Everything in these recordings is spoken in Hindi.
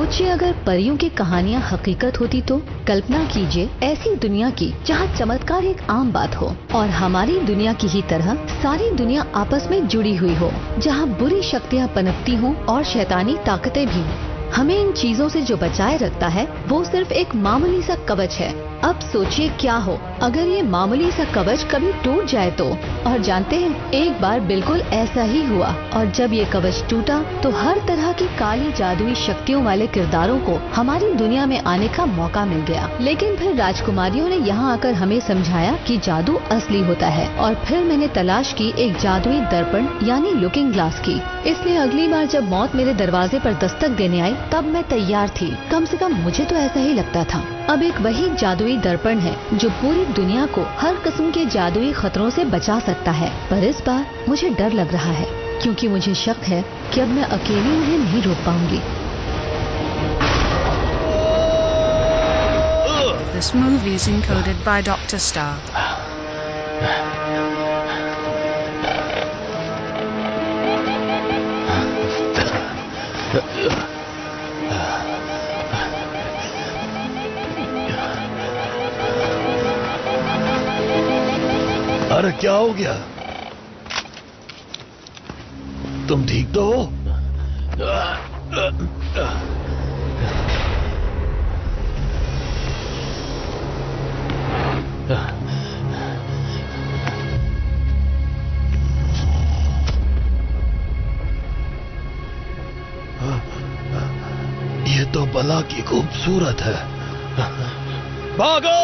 सोचिए अगर परियों की कहानियाँ हकीकत होती तो कल्पना कीजिए ऐसी दुनिया की जहाँ चमत्कार एक आम बात हो और हमारी दुनिया की ही तरह सारी दुनिया आपस में जुड़ी हुई हो, जहाँ बुरी शक्तियाँ पनपती हों और शैतानी ताकतें भी। हमें इन चीजों से जो बचाए रखता है वो सिर्फ एक मामूली सा कवच है। अब सोचिए क्या हो अगर ये मामूली सा कवच कभी टूट जाए तो। और जानते हैं एक बार बिल्कुल ऐसा ही हुआ और जब ये कवच टूटा तो हर तरह की काली जादुई शक्तियों वाले किरदारों को हमारी दुनिया में आने का मौका मिल गया। लेकिन फिर राजकुमारियों ने यहाँ आकर हमें समझाया कि जादू असली होता है और फिर मैंने तलाश की एक जादुई दर्पण यानी लुकिंग ग्लास की। इसलिए अगली बार जब मौत मेरे दरवाजे पर दस्तक देने आई तब मैं तैयार थी। कम से कम मुझे तो ऐसा ही लगता था। अब एक वही जादुई दर्पण है जो पूरी दुनिया को हर किस्म के जादुई खतरों से बचा सकता है। पर इस बार मुझे डर लग रहा है क्योंकि मुझे शक है कि अब मैं अकेली उन्हें नहीं रोक पाऊंगी। This movie is encoded by Dr. Star. अरे क्या हो गया? तुम ठीक तो हो? ये तो बला की खूबसूरत है। भागो!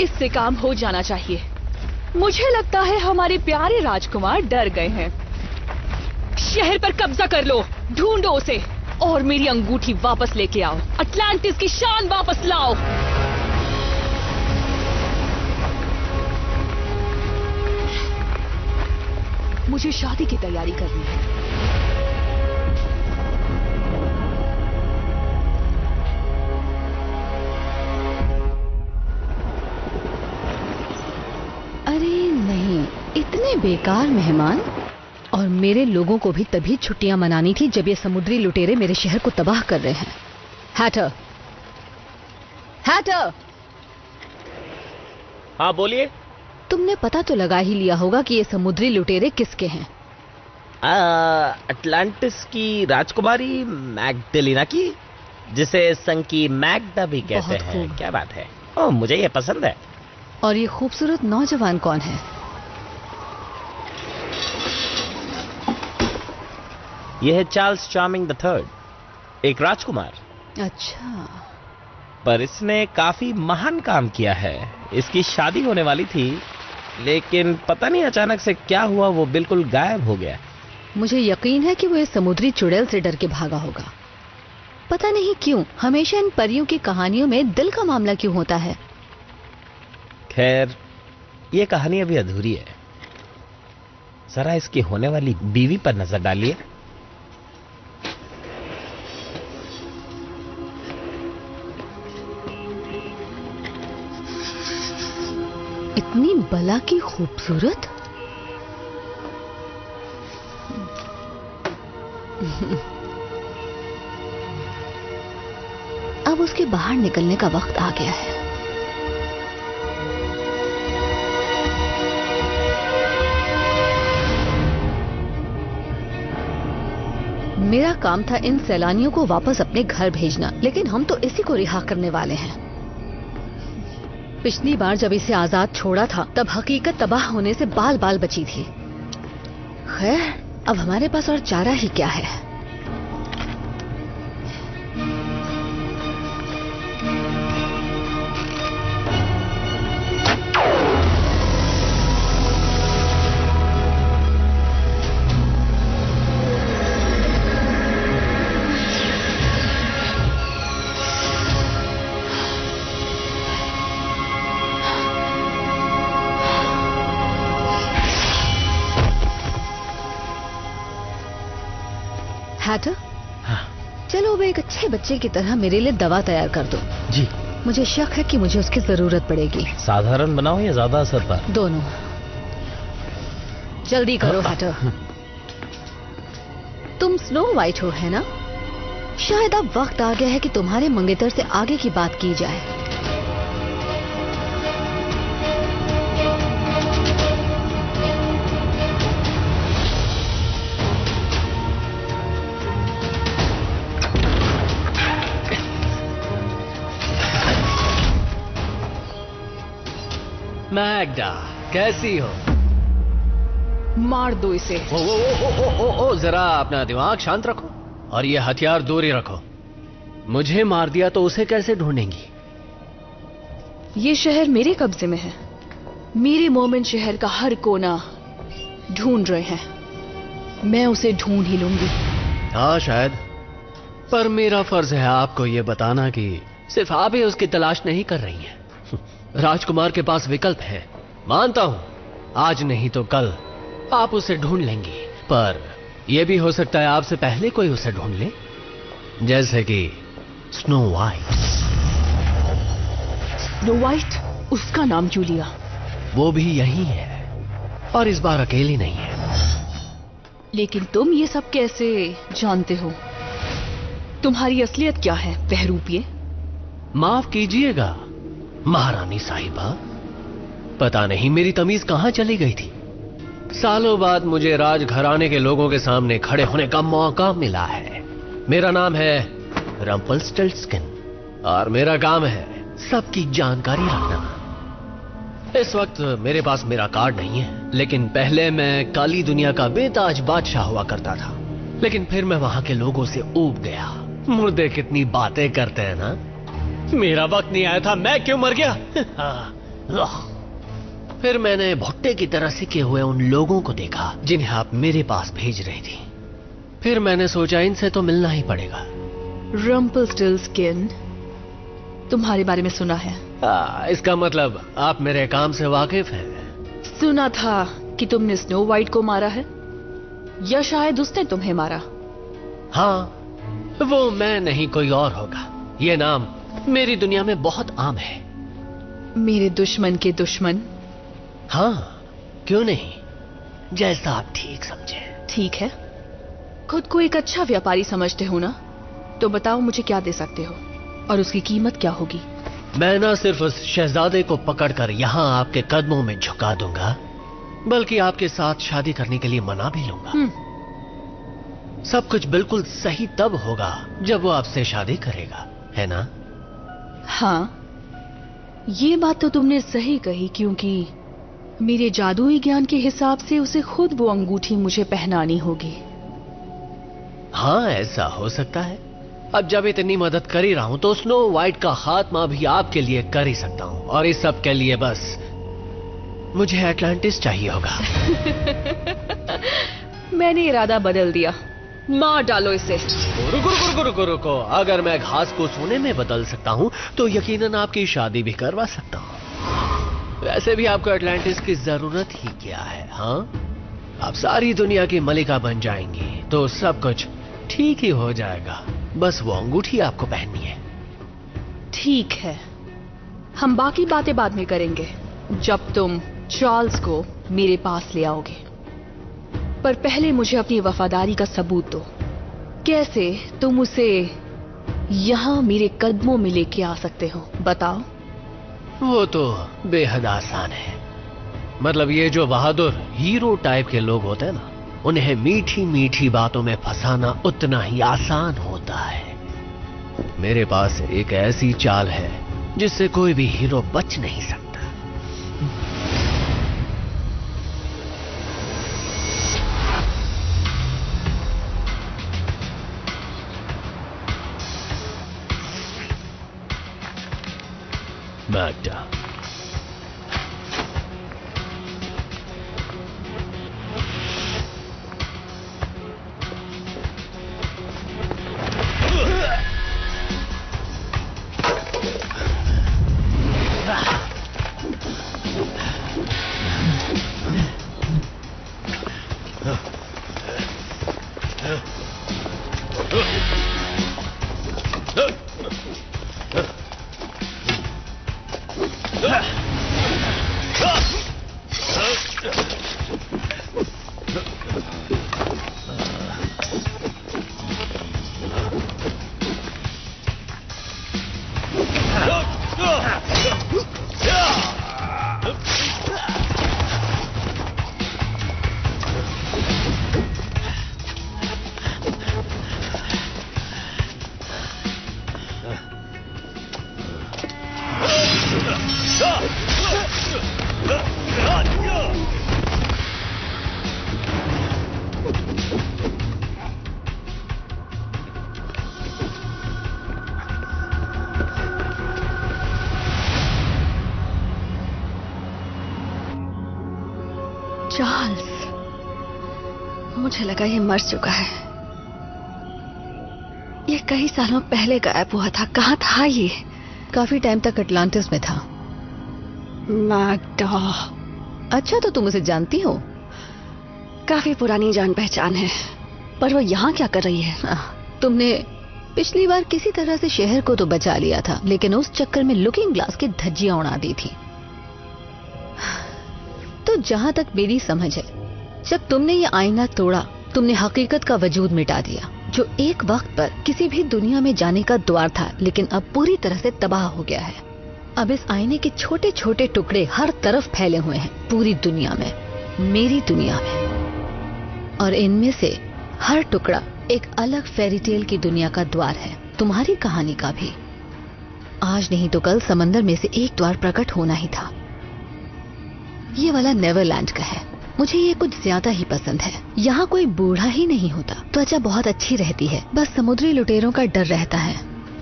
इससे काम हो जाना चाहिए। मुझे लगता है हमारे प्यारे राजकुमार डर गए हैं। शहर पर कब्जा कर लो, ढूंढो उसे और मेरी अंगूठी वापस लेके आओ। अटलांटिस की शान वापस लाओ। मुझे शादी की तैयारी करनी है। अरे नहीं, इतने बेकार मेहमान। और मेरे लोगों को भी तभी छुट्टियां मनानी थी जब ये समुद्री लुटेरे मेरे शहर को तबाह कर रहे हैं। Hatter, Hatter! हाँ बोलिए। तुमने पता तो लगा ही लिया होगा कि ये समुद्री लुटेरे किसके हैं? अटलांटिस की राजकुमारी मैग्डेलिना की, जिसे संकी मैग्डा भी कहते हैं। क्या बात है। ओह, मुझे ये पसंद है। और ये खूबसूरत नौजवान कौन है? यह है चार्ल्स चार्मिंग III, एक राजकुमार। अच्छा। पर इसने काफी महान काम किया है। इसकी शादी होने वाली थी, लेकिन पता नहीं अचानक से क्या हुआ, वो बिल्कुल गायब हो गया। मुझे यकीन है कि वो इस समुद्री चुड़ैल से डर के भागा होगा। पता नहीं क्यों हमेशा इन परियों की कहानियों में दिल का मामला क्यों होता है। खैर, ये कहानी अभी अधूरी है। जरा इसकी होने वाली बीवी पर नजर डालिए। इतनी बला की खूबसूरत। अब उसके बाहर निकलने का वक्त आ गया है। मेरा काम था इन सैलानियों को वापस अपने घर भेजना, लेकिन हम तो इसी को रिहा करने वाले हैं। पिछली बार जब इसे आजाद छोड़ा था तब हकीकत तबाह होने से बाल बाल बची थी। खैर, अब हमारे पास और चारा ही क्या है। हैटर, हाँ। चलो अब एक अच्छे बच्चे की तरह मेरे लिए दवा तैयार कर दो। जी। मुझे शक है कि मुझे उसकी जरूरत पड़ेगी। साधारण बनाओ या ज्यादा असर पर? दोनों। जल्दी करो हैटर। तुम स्नो वाइट हो, है ना? शायद अब वक्त आ गया है कि तुम्हारे मंगेतर से आगे की बात की जाए। मैग्डा, कैसी हो? मार दो इसे। ओ, जरा अपना दिमाग शांत रखो और ये हथियार दूर ही रखो। मुझे मार दिया तो उसे कैसे ढूंढेंगी? ये शहर मेरे कब्जे में है। मेरे मोमेंट शहर का हर कोना ढूंढ रहे हैं। मैं उसे ढूंढ ही लूंगी। हाँ शायद, पर मेरा फर्ज है आपको ये बताना कि सिर्फ आप ही उसकी तलाश नहीं कर रही हैं। राजकुमार के पास विकल्प है। मानता हूं आज नहीं तो कल आप उसे ढूंढ लेंगी, पर यह भी हो सकता है आपसे पहले कोई उसे ढूंढ ले, जैसे कि स्नो वाइट। Snow white? उसका नाम क्यों लिया? वो भी यही है और इस बार अकेली नहीं है। लेकिन तुम ये सब कैसे जानते हो? तुम्हारी असलियत क्या है बहरूपिये? माफ कीजिएगा महारानी साहिबा, पता नहीं मेरी तमीज कहां चली गई थी। सालों बाद मुझे राजघराने के लोगों के सामने खड़े होने का मौका मिला है। मेरा नाम है रम्पल्स्टिल्टस्किन और मेरा काम है सबकी जानकारी रखना। इस वक्त मेरे पास मेरा कार्ड नहीं है, लेकिन पहले मैं काली दुनिया का बेताज बादशाह हुआ करता था। लेकिन फिर मैं वहां के लोगों से ऊब गया। मुर्दे कितनी बातें करते हैं ना। मेरा वक्त नहीं आया था, मैं क्यों मर गया? फिर मैंने भुट्टे की तरह सिके हुए उन लोगों को देखा जिन्हें आप मेरे पास भेज रही थी। फिर मैंने सोचा इनसे तो मिलना ही पड़ेगा। रम्पल्स्टिल्टस्किन, तुम्हारे बारे में सुना है। इसका मतलब आप मेरे काम से वाकिफ हैं। सुना था कि तुमने स्नो वाइट को मारा है, या शायद उसने तुम्हें मारा। हाँ, वो मैं नहीं कोई और होगा। ये नाम मेरी दुनिया में बहुत आम है। मेरे दुश्मन के दुश्मन? हाँ, क्यों नहीं, जैसा आप ठीक समझे। ठीक है, खुद को एक अच्छा व्यापारी समझते हो ना? तो बताओ मुझे क्या दे सकते हो और उसकी कीमत क्या होगी? मैं ना सिर्फ उस शहजादे को पकड़कर यहाँ आपके कदमों में झुका दूंगा, बल्कि आपके साथ शादी करने के लिए मना भी लूंगा। सब कुछ बिल्कुल सही तब होगा जब वो आपसे शादी करेगा, है ना? हाँ, ये बात तो तुमने सही कही, क्योंकि मेरे जादुई ज्ञान के हिसाब से उसे खुद वो अंगूठी मुझे पहनानी होगी। हाँ, ऐसा हो सकता है। अब जब इतनी मदद कर ही रहा हूं तो स्नो वाइट का खात्मा भी आपके लिए कर ही सकता हूं, और इस सब के लिए बस मुझे एटलांटिस चाहिए होगा। मैंने इरादा बदल दिया। मार डालो इसे। रुको। अगर मैं घास को सोने में बदल सकता हूं तो यकीनन आपकी शादी भी करवा सकता हूं। वैसे भी आपको एटलांटिस की जरूरत ही क्या है? हाँ, आप सारी दुनिया की मलिका बन जाएंगी तो सब कुछ ठीक ही हो जाएगा। बस वो अंगूठी आपको पहननी है। ठीक है, हम बाकी बातें बाद में करेंगे जब तुम चार्ल्स को मेरे पास ले आओगे। पर पहले मुझे अपनी वफादारी का सबूत दो। कैसे तुम उसे यहां मेरे कदमों में लेके आ सकते हो, बताओ। वो तो बेहद आसान है। मतलब ये जो बहादुर हीरो टाइप के लोग होते हैं ना, उन्हें मीठी मीठी बातों में फंसाना उतना ही आसान होता है। मेरे पास एक ऐसी चाल है जिससे कोई भी हीरो बच नहीं सकता। मैग्डा। चार्ल्स, मुझे लगा ये मर चुका है। ये कई सालों पहले गायब हुआ था। कहाँ था ये? काफी टाइम तक अटलांटिस में था। मैग्डा। अच्छा, तो तुम उसे जानती हो? काफी पुरानी जान पहचान है। पर वो यहाँ क्या कर रही है? तुमने पिछली बार किसी तरह से शहर को तो बचा लिया था, लेकिन उस चक्कर में लुकिंग ग्लास की धज्जियां उड़ा दी थी। तो जहां तक मेरी समझ है, जब तुमने ये आईना तोड़ा, तुमने हकीकत का वजूद मिटा दिया, जो एक वक्त पर किसी भी दुनिया में जाने का द्वार था, लेकिन अब पूरी तरह से तबाह हो गया है। अब इस आईने के छोटे छोटे टुकड़े हर तरफ फैले हुए हैं, पूरी दुनिया में, मेरी दुनिया में। और इनमें से हर टुकड़ा एक अलग फेरी टेल की दुनिया का द्वार है, तुम्हारी कहानी का भी। आज नहीं तो कल समंदर में से एक द्वार प्रकट होना ही था। ये वाला नेवरलैंड का है। मुझे ये कुछ ज्यादा ही पसंद है। यहाँ कोई बूढ़ा ही नहीं होता, त्वचा बहुत अच्छी रहती है, बस समुद्री लुटेरों का डर रहता है।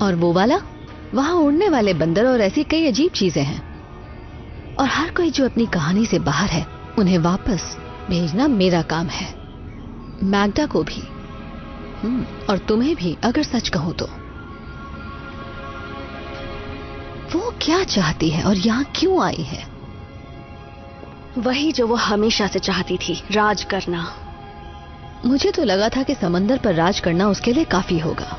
और वो वाला, वहाँ उड़ने वाले बंदर और ऐसी कई अजीब चीजें हैं। और हर कोई जो अपनी कहानी से बाहर है, उन्हें वापस भेजना मेरा काम है। मैग्डा को भी, और तुम्हें भी, अगर सच कहूं तो। वो क्या चाहती है और यहाँ क्यों आई है? वही जो वो हमेशा से चाहती थी, राज करना। मुझे तो लगा था कि समंदर पर राज करना उसके लिए काफी होगा।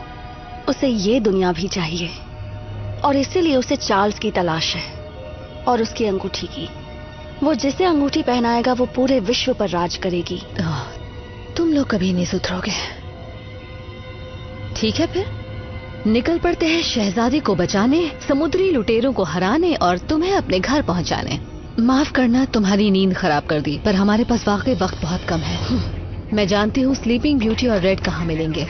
उसे ये दुनिया भी चाहिए, और इसीलिए उसे चार्ल्स की तलाश है, और उसकी अंगूठी की। वो जिसे अंगूठी पहनाएगा वो पूरे विश्व पर राज करेगी। तुम लोग कभी नहीं सुधरोगे। ठीक है, फिर निकल पड़ते हैं शहजादी को बचाने, समुद्री लुटेरों को हराने और तुम्हें अपने घर पहुंचाने। माफ करना, तुम्हारी नींद खराब कर दी, पर हमारे पास वाकई वक्त बहुत कम है। मैं जानती हूँ स्लीपिंग ब्यूटी और रेड कहाँ मिलेंगे।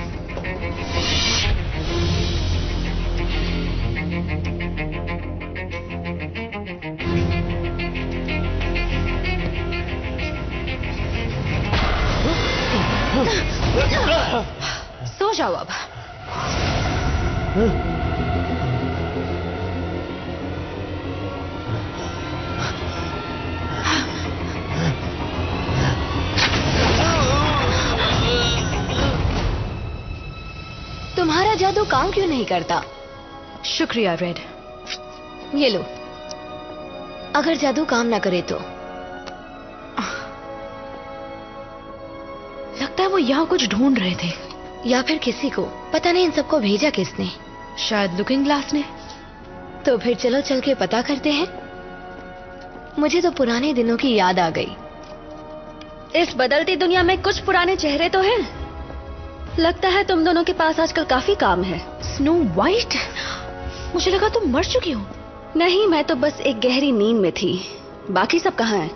सो जाओ अब। तुम्हारा जादू काम क्यों नहीं करता? शुक्रिया रेड। ये लो। अगर जादू काम ना करे तो? लगता है वो यहाँ कुछ ढूंढ रहे थे, या फिर किसी को। पता नहीं इन सबको भेजा किसने। शायद लुकिंग ग्लास ने। तो फिर चलो चल के पता करते हैं। मुझे तो पुराने दिनों की याद आ गई। इस बदलती दुनिया में कुछ पुराने चेहरे तो हैं। लगता है तुम दोनों के पास आजकल काफी काम है। स्नो वाइट, मुझे लगा तुम मर चुकी हो। नहीं, मैं तो बस एक गहरी नींद में थी। बाकी सब कहाँ हैं?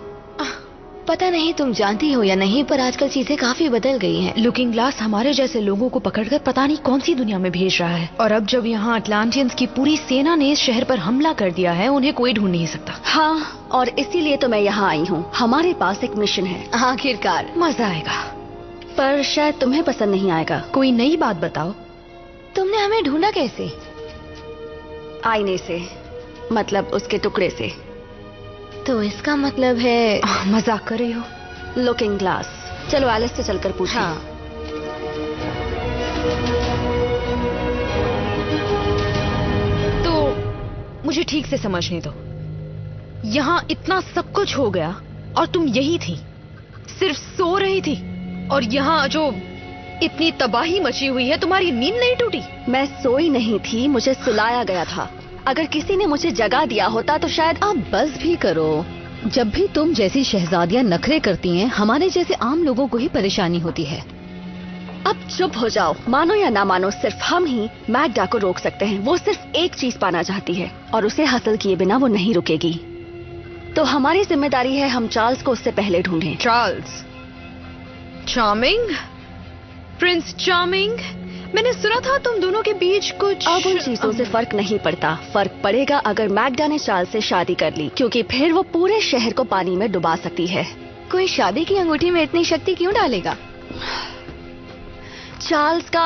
पता नहीं तुम जानती हो या नहीं, पर आजकल चीजें काफी बदल गई हैं। लुकिंग ग्लास हमारे जैसे लोगों को पकड़कर पता नहीं कौन सी दुनिया में भेज रहा है, और अब जब यहाँ अटलांटियंस की पूरी सेना ने इस शहर पर हमला कर दिया है, उन्हें कोई ढूंढ नहीं सकता। हाँ, और इसीलिए तो मैं यहाँ आई हूँ। हमारे पास एक मिशन है। आखिरकार मजा आएगा, पर शायद तुम्हें पसंद नहीं आएगा। कोई नई बात बताओ। तुमने हमें ढूंढा कैसे? आईने से। मतलब उसके टुकड़े से। तो इसका मतलब है मजाक कर रही हो? Looking glass. चलो एलिस से चलकर पूछें। हाँ। तो मुझे ठीक से समझने दो, यहाँ इतना सब कुछ हो गया और तुम यही थी, सिर्फ सो रही थी, और यहाँ जो इतनी तबाही मची हुई है, तुम्हारी नींद नहीं टूटी? मैं सोई नहीं थी, मुझे सुलाया गया था। अगर किसी ने मुझे जगा दिया होता तो शायद। अब बस भी करो। जब भी तुम जैसी शहजादियां नखरे करती हैं, हमारे जैसे आम लोगों को ही परेशानी होती है। अब चुप हो जाओ। मानो या ना मानो, सिर्फ हम ही मैगडा को रोक सकते हैं। वो सिर्फ एक चीज पाना चाहती है और उसे हासिल किए बिना वो नहीं रुकेगी। तो हमारी जिम्मेदारी है हम चार्ल्स को उससे पहले ढूंढें। चार्ल्स? चार्मिंग? Prince charming? मैंने सुना था तुम दोनों के बीच कुछ। अब उन चीजों से फर्क नहीं पड़ता। फर्क पड़ेगा अगर मैगडा ने चार्ल्स से शादी कर ली, क्योंकि फिर वो पूरे शहर को पानी में डुबा सकती है। कोई शादी की अंगूठी में इतनी शक्ति क्यों डालेगा? चार्ल्स का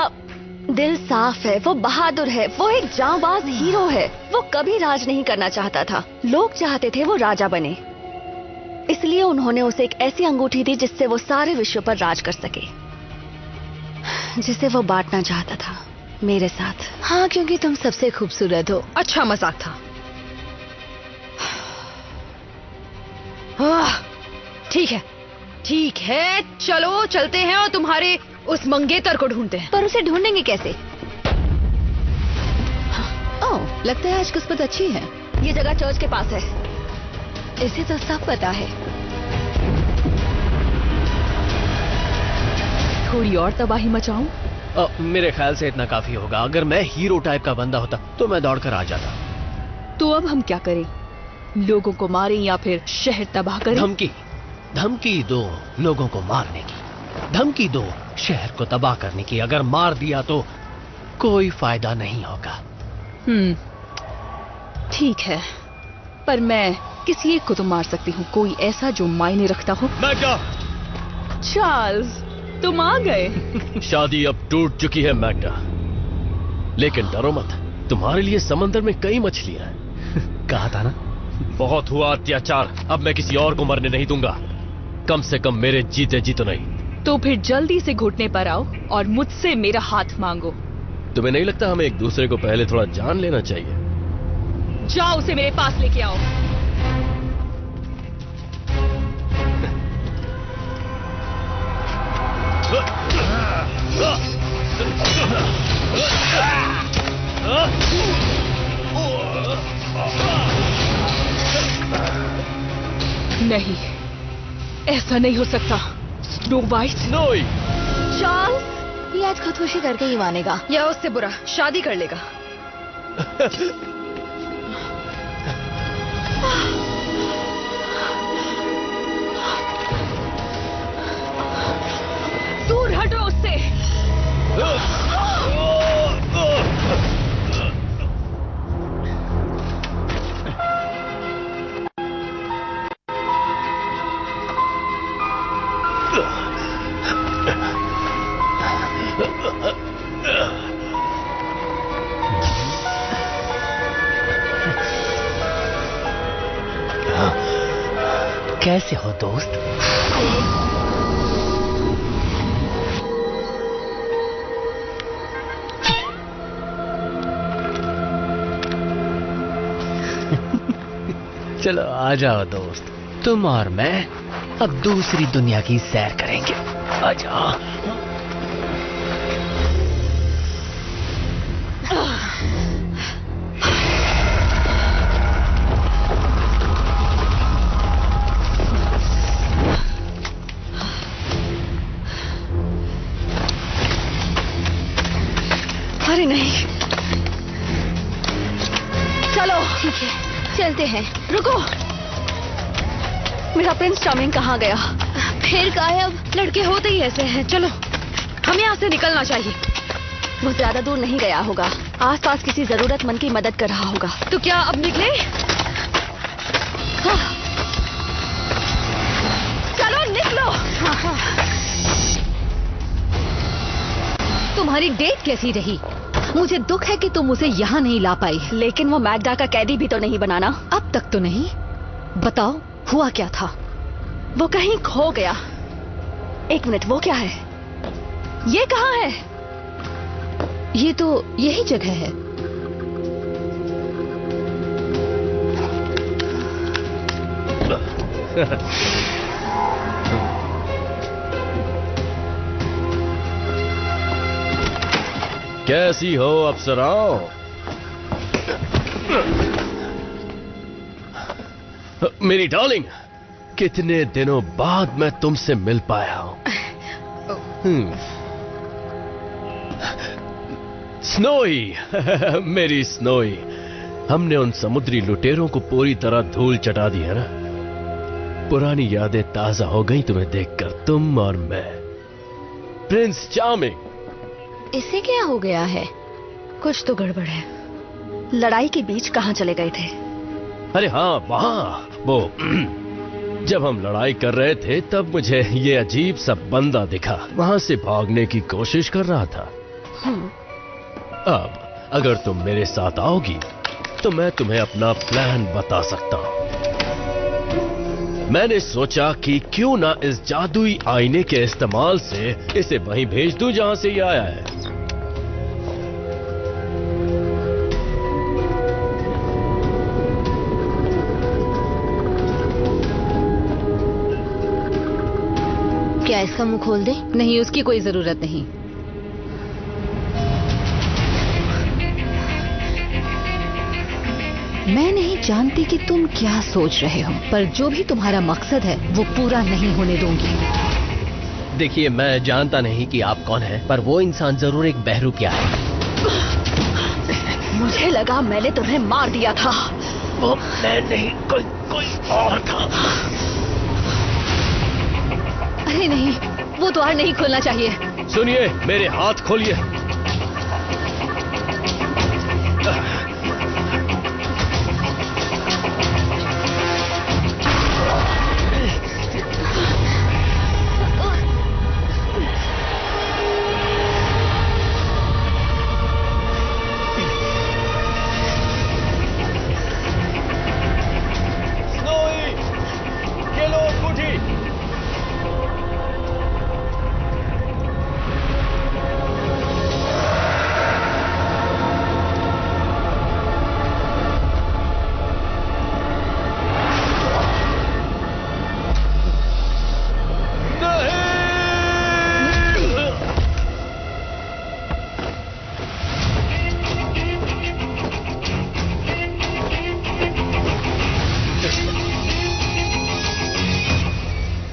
दिल साफ है, वो बहादुर है, वो एक जांबाज हीरो है। वो कभी राज नहीं करना चाहता था। लोग चाहते थे वो राजा बने, इसलिए उन्होंने उसे एक ऐसी अंगूठी दी जिससे वो सारे विश्व पर राज कर सके, जिसे वो बांटना चाहता था मेरे साथ। हाँ, क्योंकि तुम सबसे खूबसूरत हो। अच्छा मजाक था। ठीक है, ठीक है, चलो चलते हैं और तुम्हारे उस मंगेतर को ढूंढते हैं। पर उसे ढूंढेंगे कैसे? ओह, लगता है आज किस्मत अच्छी है। ये जगह चर्च के पास है। इसे तो सब पता है। थोड़ी और तबाही मचाऊं? मेरे ख्याल से इतना काफी होगा। अगर मैं हीरो टाइप का बंदा होता तो मैं दौड़कर आ जाता। तो अब हम क्या करें? लोगों को मारें या फिर शहर तबाह करें? धमकी दो लोगों को मारने की, धमकी दो शहर को तबाह करने की। अगर मार दिया तो कोई फायदा नहीं होगा। ठीक है, पर मैं किसी एक को तो मार सकती हूँ, कोई ऐसा जो मायने रखता हो। मैगडा! चार्ल्स, तुम आ गए। शादी अब टूट चुकी है मैगडा, लेकिन डरो मत, तुम्हारे लिए समंदर में कई मछलियां हैं। कहा था ना, बहुत हुआ अत्याचार, अब मैं किसी और को मरने नहीं दूंगा, कम से कम मेरे जीते जी तो नहीं। तो फिर जल्दी से घुटने पर आओ और मुझसे मेरा हाथ मांगो। तुम्हें नहीं लगता हमें एक दूसरे को पहले थोड़ा जान लेना चाहिए? जाओ, उसे मेरे पास लेके आओ। नहीं, ऐसा नहीं हो सकता। Snow white. चार्ल्स, ये आज खुदकुशी करके ही मानेगा या उससे बुरा शादी कर लेगा। दूर हटो उससे। कैसे हो दोस्त? चलो आ जाओ दोस्त, तुम और मैं अब दूसरी दुनिया की सैर करेंगे। आ जाओ। अरे नहीं, चलो। ठीक है, चलते हैं। रुको, मेरा प्रिंस चार्मिंग कहाँ गया? फिर गायब। लड़के होते ही ऐसे हैं। चलो, हमें यहाँ से निकलना चाहिए। वो ज्यादा दूर नहीं गया होगा, आसपास किसी जरूरतमंद की मदद कर रहा होगा। तो क्या अब निकले? हाँ। चलो निकलो। तुम्हारी डेट कैसी रही? मुझे दुख है कि तुम उसे यहाँ नहीं ला पाई। लेकिन वो मैग्डा का कैदी भी तो नहीं बनाना। अब तक तो नहीं। बताओ हुआ क्या था? वो कहीं खो गया। एक मिनट, वो क्या है? ये कहाँ है? ये तो यही जगह है। कैसी हो अप्सराओं? मेरी डार्लिंग, कितने दिनों बाद मैं तुमसे मिल पाया हूं। स्नोई, मेरी स्नोई, हमने उन समुद्री लुटेरों को पूरी तरह धूल चटा दी है ना। पुरानी यादें ताजा हो गई तुम्हें देखकर, तुम और मैं। Prince charming. इसे क्या हो गया है? कुछ तो गड़बड़ है। लड़ाई के बीच कहाँ चले गए थे? अरे हाँ, वहां वो जब हम लड़ाई कर रहे थे तब मुझे ये अजीब सा बंदा दिखा। वहां से भागने की कोशिश कर रहा था। अब अगर तुम मेरे साथ आओगी तो मैं तुम्हें अपना प्लान बता सकता हूं। मैंने सोचा कि क्यों ना इस जादुई आईने के इस्तेमाल से इसे वहीं भेज दूं जहां से ये आया है। क्या इसका मुंह खोल दे? नहीं, उसकी कोई जरूरत नहीं। मैं नहीं जानती कि तुम क्या सोच रहे हो, पर जो भी तुम्हारा मकसद है वो पूरा नहीं होने दूंगी। देखिए, मैं जानता नहीं कि आप कौन हैं, पर वो इंसान जरूर एक बहरूपिया है। मुझे लगा मैंने तुम्हें मार दिया था। वो मैं नहीं, कोई और था। अरे नहीं, वो द्वार नहीं खोलना चाहिए। सुनिए, मेरे हाथ खोलिए।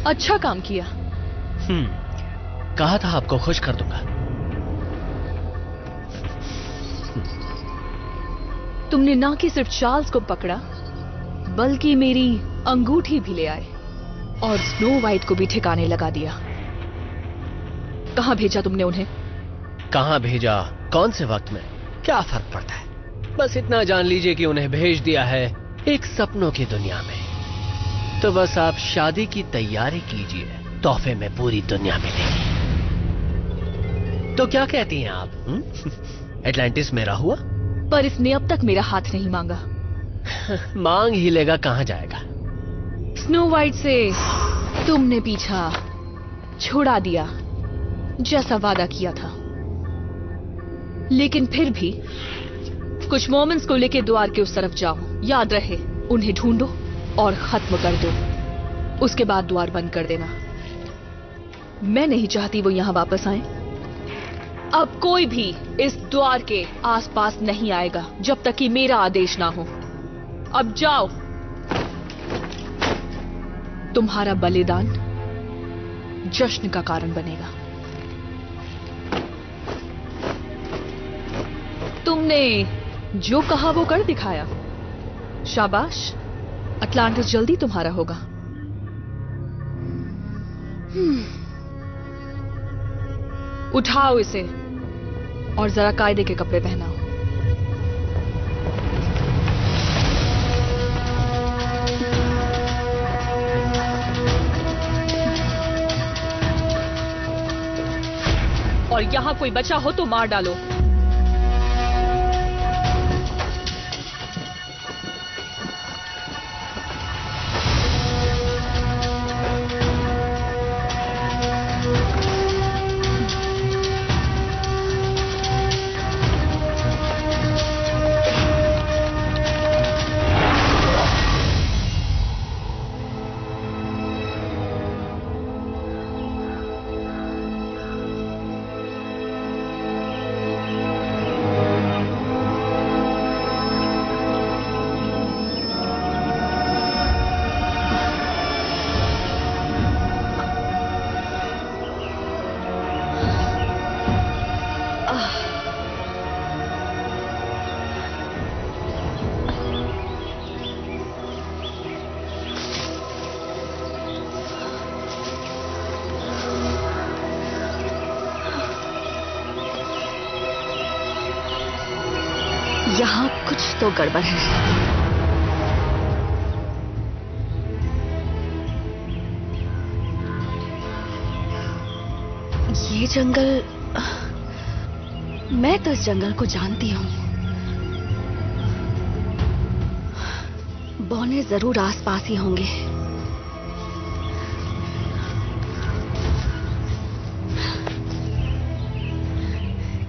अच्छा काम किया। कहा था आपको खुश कर दूंगा। तुमने ना कि सिर्फ चार्ल्स को पकड़ा, बल्कि मेरी अंगूठी भी ले आए और स्नो वाइट को भी ठिकाने लगा दिया। कहां भेजा तुमने उन्हें? कहां भेजा, कौन से वक्त में, क्या फर्क पड़ता है। बस इतना जान लीजिए कि उन्हें भेज दिया है एक सपनों की दुनिया में। तो बस आप शादी की तैयारी कीजिए, तोहफे में पूरी दुनिया मिलेगी। तो क्या कहती हैं आप? एटलांटिस मेरा हुआ? पर इसने अब तक मेरा हाथ नहीं मांगा। मांग ही लेगा, कहां जाएगा। स्नो वाइट से तुमने पीछा छुड़ा दिया जैसा वादा किया था, लेकिन फिर भी कुछ मोमेंट्स को लेकर द्वार के उस तरफ जाओ। याद रहे, उन्हें ढूंढो और खत्म कर दो। उसके बाद द्वार बंद कर देना। मैं नहीं चाहती वो यहां वापस आए। अब कोई भी इस द्वार के आसपास नहीं आएगा जब तक कि मेरा आदेश ना हो। अब जाओ। तुम्हारा बलिदान जश्न का कारण बनेगा। तुमने जो कहा वो कर दिखाया। शाबाश, अटलांटिस जल्दी तुम्हारा होगा। उठाओ इसे और जरा कायदे के कपड़े पहनाओ। और यहां कोई बचा हो तो मार डालो। यहाँ कुछ तो गड़बड़ है। ये जंगल, मैं तो इस जंगल को जानती हूँ। बौने जरूर आसपास ही होंगे।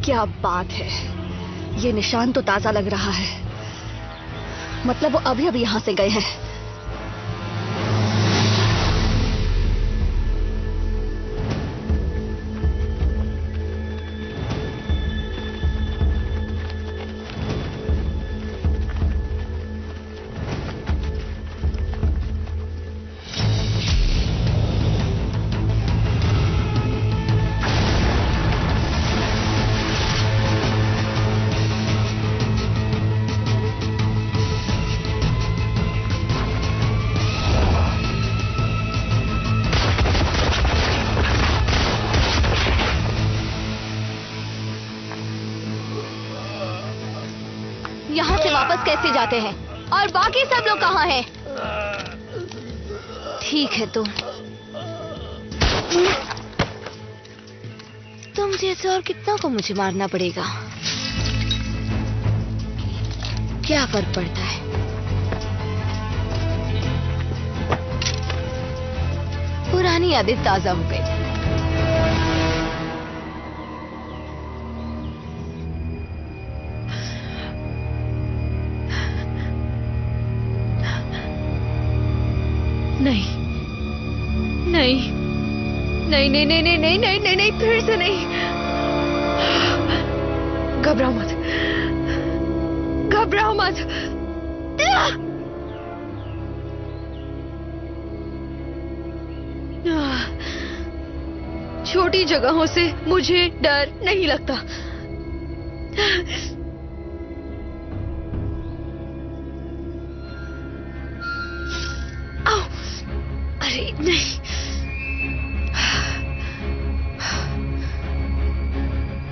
क्या बात है, ये निशान तो ताजा लग रहा है। मतलब वो अभी अभी यहां से गए हैं। यहाँ से वापस कैसे जाते हैं? और बाकी सब लोग कहाँ हैं? ठीक है, तुम जैसे और कितना को मुझे मारना पड़ेगा? क्या फर्क पड़ता है? पुरानी यादें ताजा हो गई। नहीं नहीं नहीं नहीं नहीं नहीं नहीं नहीं नहीं नहीं, फिर से नहीं। घबराओ मत, घबराओ मत। छोटी जगहों से मुझे डर नहीं लगता। अरे नहीं,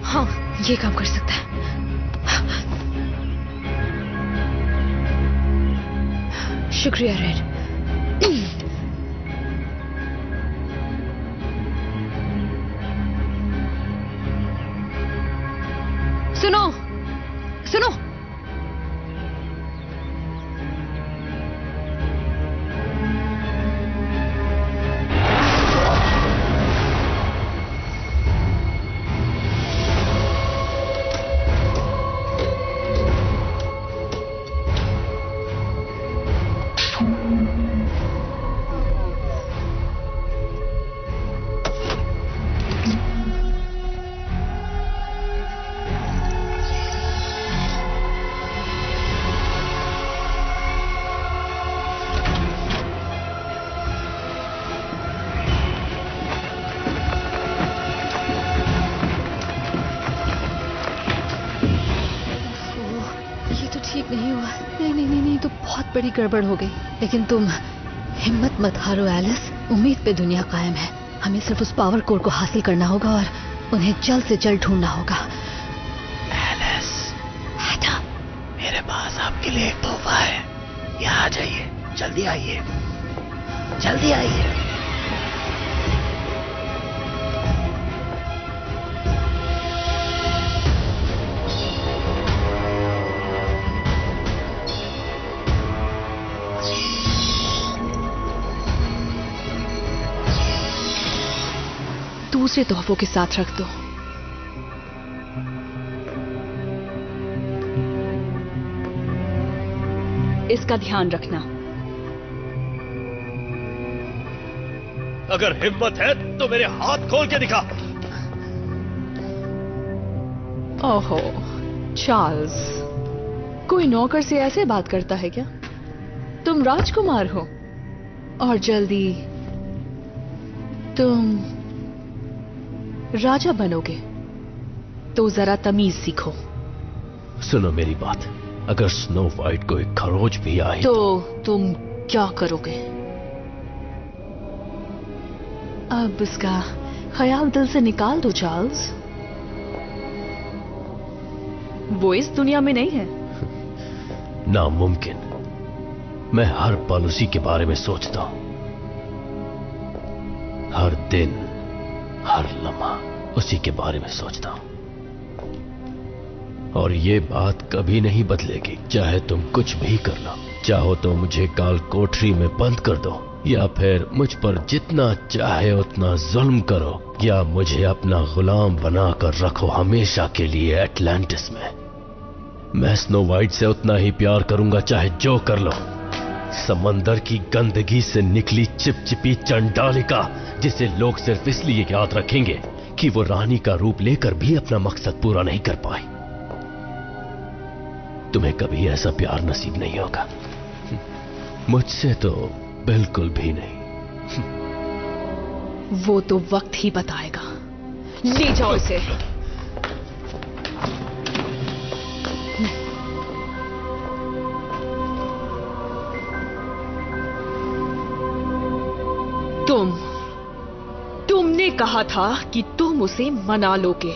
हाँ ये काम कर सकता है। शुक्रिया रेड। सुनो सुनो, नहीं हुआ। नहीं नहीं नहीं नहीं, तो बहुत बड़ी गड़बड़ हो गई। लेकिन तुम हिम्मत मत हारो एलिस, उम्मीद पे दुनिया कायम है। हमें सिर्फ उस पावर कोर को हासिल करना होगा और उन्हें जल्द से जल्द ढूंढना होगा। एलिस, मेरे पास आपके लिए एक तोहफा है। यहाँ आ जाइए, जल्दी आइए, जल्दी आइए। दूसरे तोहफों के साथ रख दो। इसका ध्यान रखना। अगर हिम्मत है तो मेरे हाथ खोल के दिखा। ओहो, चार्ल्स, कोई नौकर से ऐसे बात करता है क्या? तुम राजकुमार हो और जल्दी तुम राजा बनोगे, तो जरा तमीज सीखो। सुनो मेरी बात, अगर स्नो वाइट को एक खरोच भी आए तो तुम क्या करोगे? अब उसका ख्याल दिल से निकाल दो चार्ल्स। वो इस दुनिया में नहीं है। नामुमकिन। मैं हर पल उसी के बारे में सोचता हूं, हर दिन, हर लम्हा उसी के बारे में सोचता हूं। और ये बात कभी नहीं बदलेगी, चाहे तुम कुछ भी कर लो। चाहो तो मुझे काल कोठरी में बंद कर दो, या फिर मुझ पर जितना चाहे उतना जुल्म करो, या मुझे अपना गुलाम बनाकर रखो हमेशा के लिए एटलांटिस में। मैं स्नो वाइट से उतना ही प्यार करूंगा चाहे जो कर लो। समंदर की गंदगी से निकली चिपचिपी चंडालिका, जिसे लोग सिर्फ इसलिए याद रखेंगे कि वो रानी का रूप लेकर भी अपना मकसद पूरा नहीं कर पाई। तुम्हें कभी ऐसा प्यार नसीब नहीं होगा, मुझसे तो बिल्कुल भी नहीं। वो तो वक्त ही बताएगा। ले जाओ इसे। तुमने कहा था कि तुम उसे मना लोगे,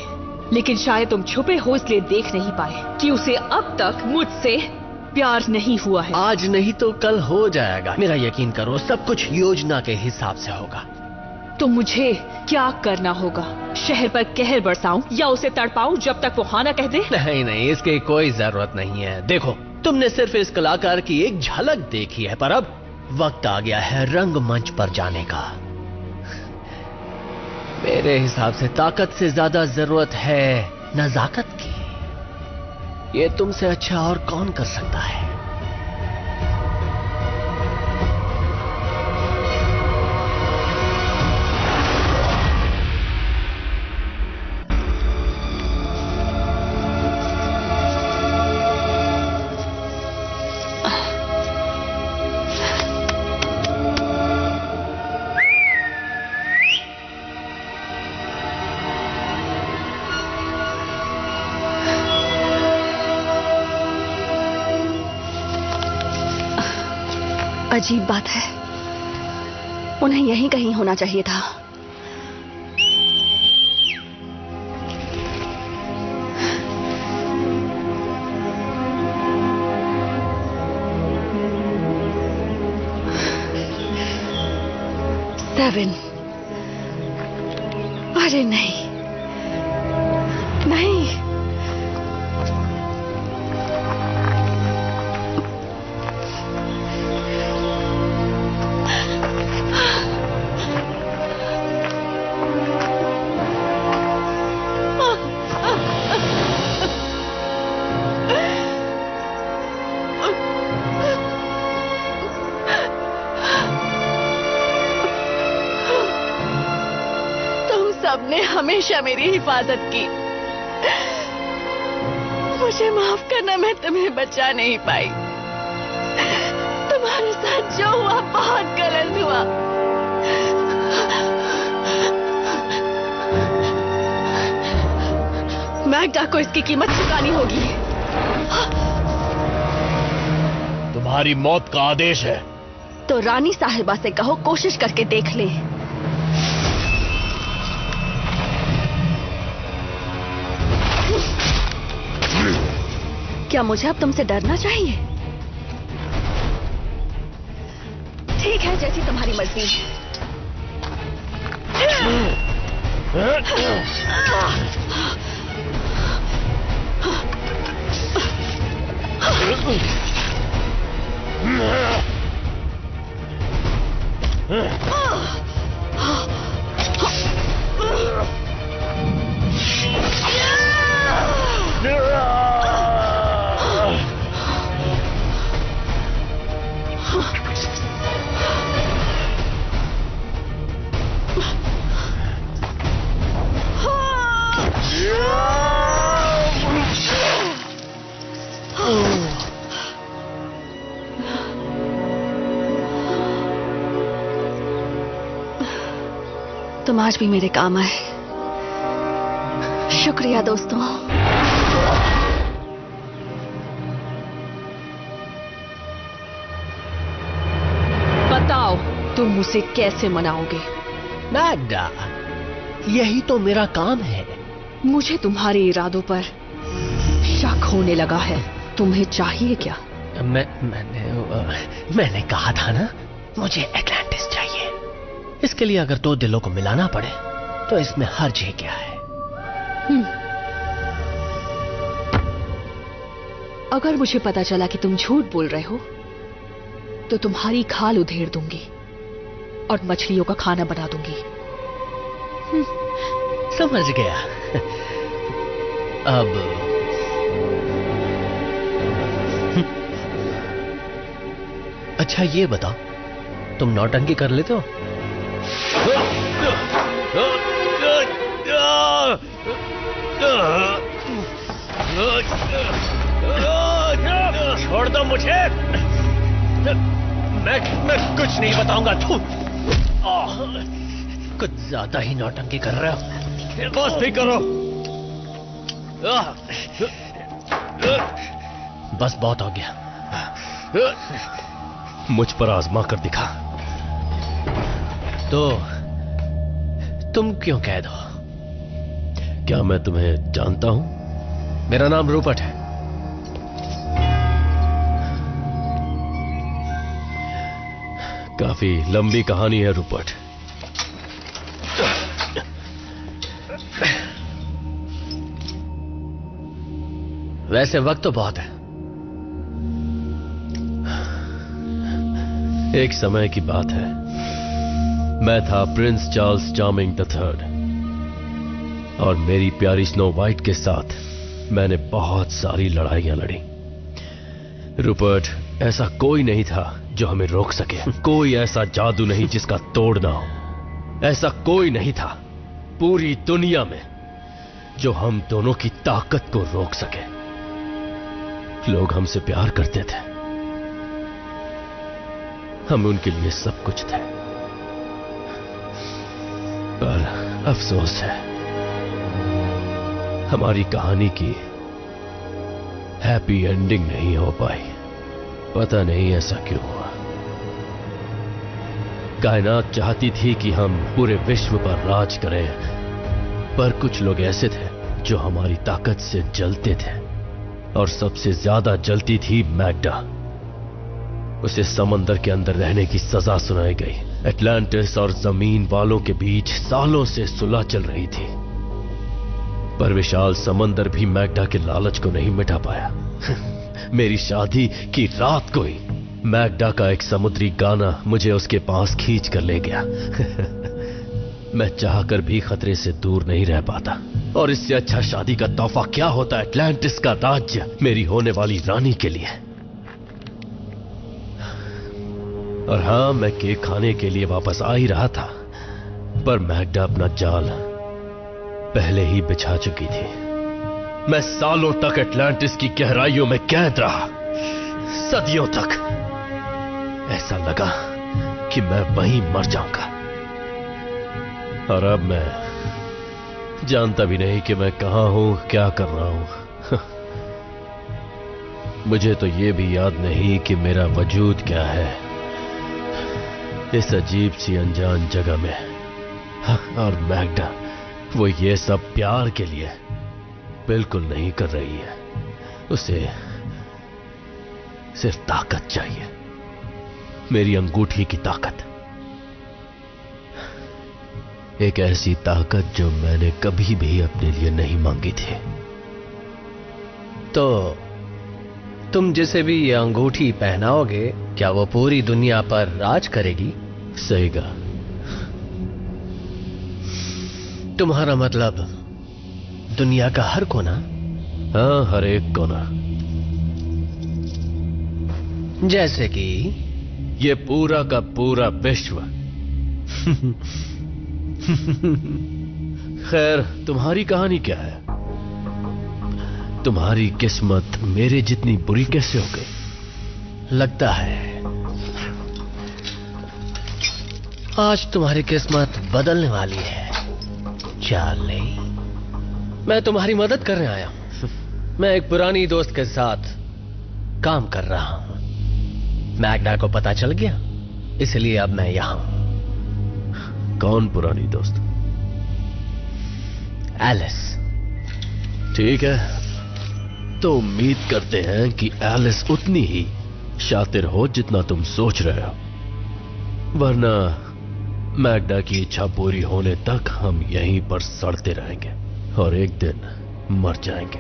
लेकिन शायद तुम छुपे हो इसलिए देख नहीं पाए कि उसे अब तक मुझसे प्यार नहीं हुआ है। आज नहीं तो कल हो जाएगा, मेरा यकीन करो। सब कुछ योजना के हिसाब से होगा। तो मुझे क्या करना होगा? शहर पर कहर बरसाऊं या उसे तड़पाऊं जब तक वो हाँ ना कह दे? नहीं नहीं, इसकी कोई जरूरत नहीं है। देखो, तुमने सिर्फ इस कलाकार की एक झलक देखी है, पर अब वक्त आ गया है रंगमंच पर जाने का। मेरे हिसाब से ताकत से ज्यादा जरूरत है नजाकत की। ये तुमसे अच्छा और कौन कर सकता है? अजीब बात है, उन्हें यहीं कहीं होना चाहिए था। सेवन। अरे नहीं नहीं, सबने हमेशा मेरी हिफाजत की। मुझे माफ करना, मैं तुम्हें बचा नहीं पाई। तुम्हारे साथ जो हुआ बहुत गलत हुआ। मैग्डा को इसकी कीमत चुकानी होगी। तुम्हारी मौत का आदेश है। तो रानी साहिबा से कहो कोशिश करके देख ले। क्या मुझे अब तुमसे डरना चाहिए? ठीक है, जैसी तुम्हारी मर्जी। तुम आज भी मेरे काम आए। शुक्रिया दोस्तों। बताओ तुम उसे कैसे मनाओगे? मैग्डा, यही तो मेरा काम है। मुझे तुम्हारे इरादों पर शक होने लगा है। तुम्हें चाहिए क्या? मैंने कहा था ना, मुझे एटलांटिस चाहिए। इसके लिए अगर 2 दिलों को मिलाना पड़े तो इसमें हर्ज ही क्या है। अगर मुझे पता चला कि तुम झूठ बोल रहे हो तो तुम्हारी खाल उधेड़ दूंगी और मछलियों का खाना बना दूंगी। समझ गया। अब अच्छा ये बताओ, तुम नौटंकी कर लेते हो? छोड़ दो मुझे। मैं कुछ नहीं बताऊंगा। कुछ ज्यादा ही नौटंकी कर रहे हो। बस भी करो। बस बहुत हो गया। मुझ पर आजमा कर दिखा। तो तुम क्यों कैद हो? क्या मैं तुम्हें जानता हूं? मेरा नाम रूपर्ट है। काफी लंबी कहानी है रूपर्ट। वैसे वक्त तो बहुत है। एक समय की बात है, मैं था प्रिंस चार्ल्स चार्मिंग III और मेरी प्यारी स्नो वाइट के साथ मैंने बहुत सारी लड़ाइयां लड़ी। रूपर्ट, ऐसा कोई नहीं था जो हमें रोक सके। कोई ऐसा जादू नहीं जिसका तोड़ ना हो। ऐसा कोई नहीं था पूरी दुनिया में जो हम दोनों की ताकत को रोक सके। लोग हमसे प्यार करते थे, हम उनके लिए सब कुछ थे, पर अफसोस है हमारी कहानी की हैप्पी एंडिंग नहीं हो पाई। पता नहीं ऐसा क्यों हुआ। कायनात चाहती थी कि हम पूरे विश्व पर राज करें, पर कुछ लोग ऐसे थे जो हमारी ताकत से जलते थे, और सबसे ज्यादा जलती थी मैग्डा। उसे समंदर के अंदर रहने की सजा सुनाई गई। एटलांटिस और जमीन वालों के बीच सालों से सुलह चल रही थी, पर विशाल समंदर भी मैग्डा के लालच को नहीं मिटा पाया। मेरी शादी की रात को ही मैग्डा का एक समुद्री गाना मुझे उसके पास खींच कर ले गया। मैं चाहकर भी खतरे से दूर नहीं रह पाता, और इससे अच्छा शादी का तोहफा क्या होता एटलांटिस का राज्य मेरी होने वाली रानी के लिए। और हां, मैं केक खाने के लिए वापस आ ही रहा था, पर मैग्डा अपना जाल पहले ही बिछा चुकी थी। मैं सालों तक एटलांटिस की गहराइयों में कैद रहा, सदियों तक। ऐसा लगा कि मैं वहीं मर जाऊंगा, और अब मैं जानता भी नहीं कि मैं कहां हूं, क्या कर रहा हूं। मुझे तो यह भी याद नहीं कि मेरा वजूद क्या है इस अजीब सी अनजान जगह में। और मैग्डा, वो ये सब प्यार के लिए बिल्कुल नहीं कर रही है। उसे सिर्फ ताकत चाहिए, मेरी अंगूठी की ताकत। एक ऐसी ताकत जो मैंने कभी भी अपने लिए नहीं मांगी थी। तो तुम जिसे भी ये अंगूठी पहनाओगे, क्या वो पूरी दुनिया पर राज करेगी? सही कहा। तुम्हारा मतलब दुनिया का हर कोना? हाँ, हर एक कोना। जैसे कि ये पूरा का पूरा विश्व। खैर, तुम्हारी कहानी क्या है? तुम्हारी किस्मत मेरे जितनी बुरी कैसे हो गई? लगता है आज तुम्हारी किस्मत बदलने वाली है चार्ली। मैं तुम्हारी मदद करने आया हूं। मैं एक पुरानी दोस्त के साथ काम कर रहा हूं। मैग्डा को पता चल गया, इसलिए अब मैं यहां हूं। कौन पुरानी दोस्त? एलिस। ठीक है, तो उम्मीद करते हैं कि एलिस उतनी ही शातिर हो जितना तुम सोच रहे हो, वरना मैग्डा की इच्छा पूरी होने तक हम यहीं पर सड़ते रहेंगे और एक दिन मर जाएंगे।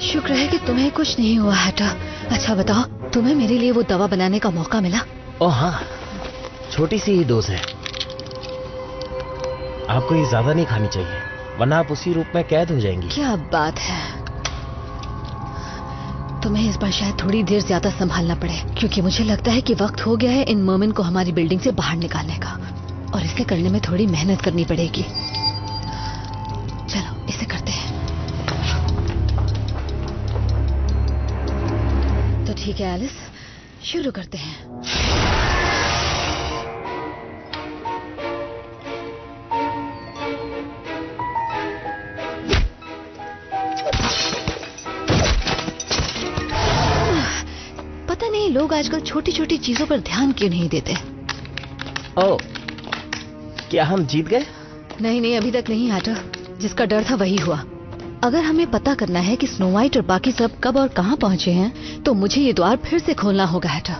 शुक्र है कि तुम्हें कुछ नहीं हुआ हैटा। अच्छा बताओ, तुम्हें मेरे लिए वो दवा बनाने का मौका मिला? ओह हाँ, छोटी सी ही डोज है। आपको ये ज्यादा नहीं खानी चाहिए, वरना आप उसी रूप में कैद हो जाएंगी। क्या बात है। तुम्हें इस बार शायद थोड़ी देर ज्यादा संभालना पड़े, क्योंकि मुझे लगता है कि वक्त हो गया है इन मर्मेन को हमारी बिल्डिंग से बाहर निकालने का, और इसे करने में थोड़ी मेहनत करनी पड़ेगी। चलो इसे करते हैं। तो ठीक है एलिस, शुरू करते हैं। पता नहीं लोग आजकल छोटी छोटी चीजों पर ध्यान क्यों नहीं देते। ओह, क्या हम जीत गए? नहीं नहीं, अभी तक नहीं हैटर। जिसका डर था वही हुआ। अगर हमें पता करना है कि स्नो वाइट और बाकी सब कब और कहां पहुंचे हैं, तो मुझे ये द्वार फिर से खोलना होगा हैटर।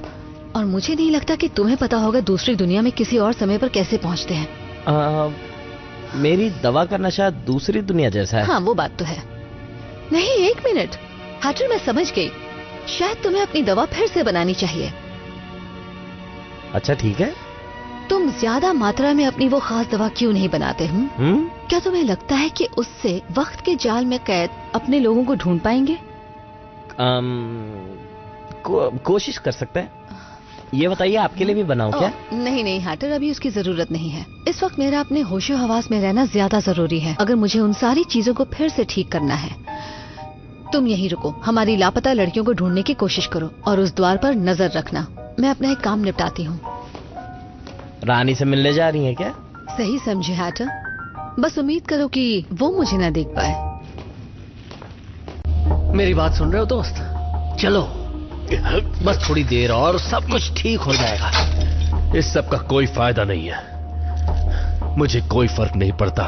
और मुझे नहीं लगता कि तुम्हें पता होगा दूसरी दुनिया में किसी और समय पर कैसे पहुंचते हैं। मेरी दवा का नशा दूसरी दुनिया जैसा है। हाँ वो बात तो है। नहीं, एक मिनट हैटर, मैं समझ गई। शायद तुम्हें अपनी दवा फिर से बनानी चाहिए। अच्छा ठीक है। तुम ज्यादा मात्रा में अपनी वो खास दवा क्यों नहीं बनाते? क्या तुम्हें लगता है कि उससे वक्त के जाल में कैद अपने लोगों को ढूंढ पाएंगे? कोशिश कर सकते हैं। ये बताइए, आपके लिए भी बनाऊं क्या? नहीं नहीं हैटर, अभी उसकी जरूरत नहीं है। इस वक्त मेरा अपने होशो हवास में रहना ज्यादा जरूरी है, अगर मुझे उन सारी चीजों को फिर से ठीक करना है। तुम यहीं रुको, हमारी लापता लड़कियों को ढूंढने की कोशिश करो और उस द्वार पर नजर रखना। मैं अपना एक काम निपटाती हूँ। रानी से मिलने जा रही हैं क्या? सही समझे हैटर, बस उम्मीद करो कि वो मुझे ना देख पाए। मेरी बात सुन रहे हो दोस्त? चलो बस थोड़ी देर और सब कुछ ठीक हो जाएगा। इस सब का कोई फायदा नहीं है। मुझे कोई फर्क नहीं पड़ता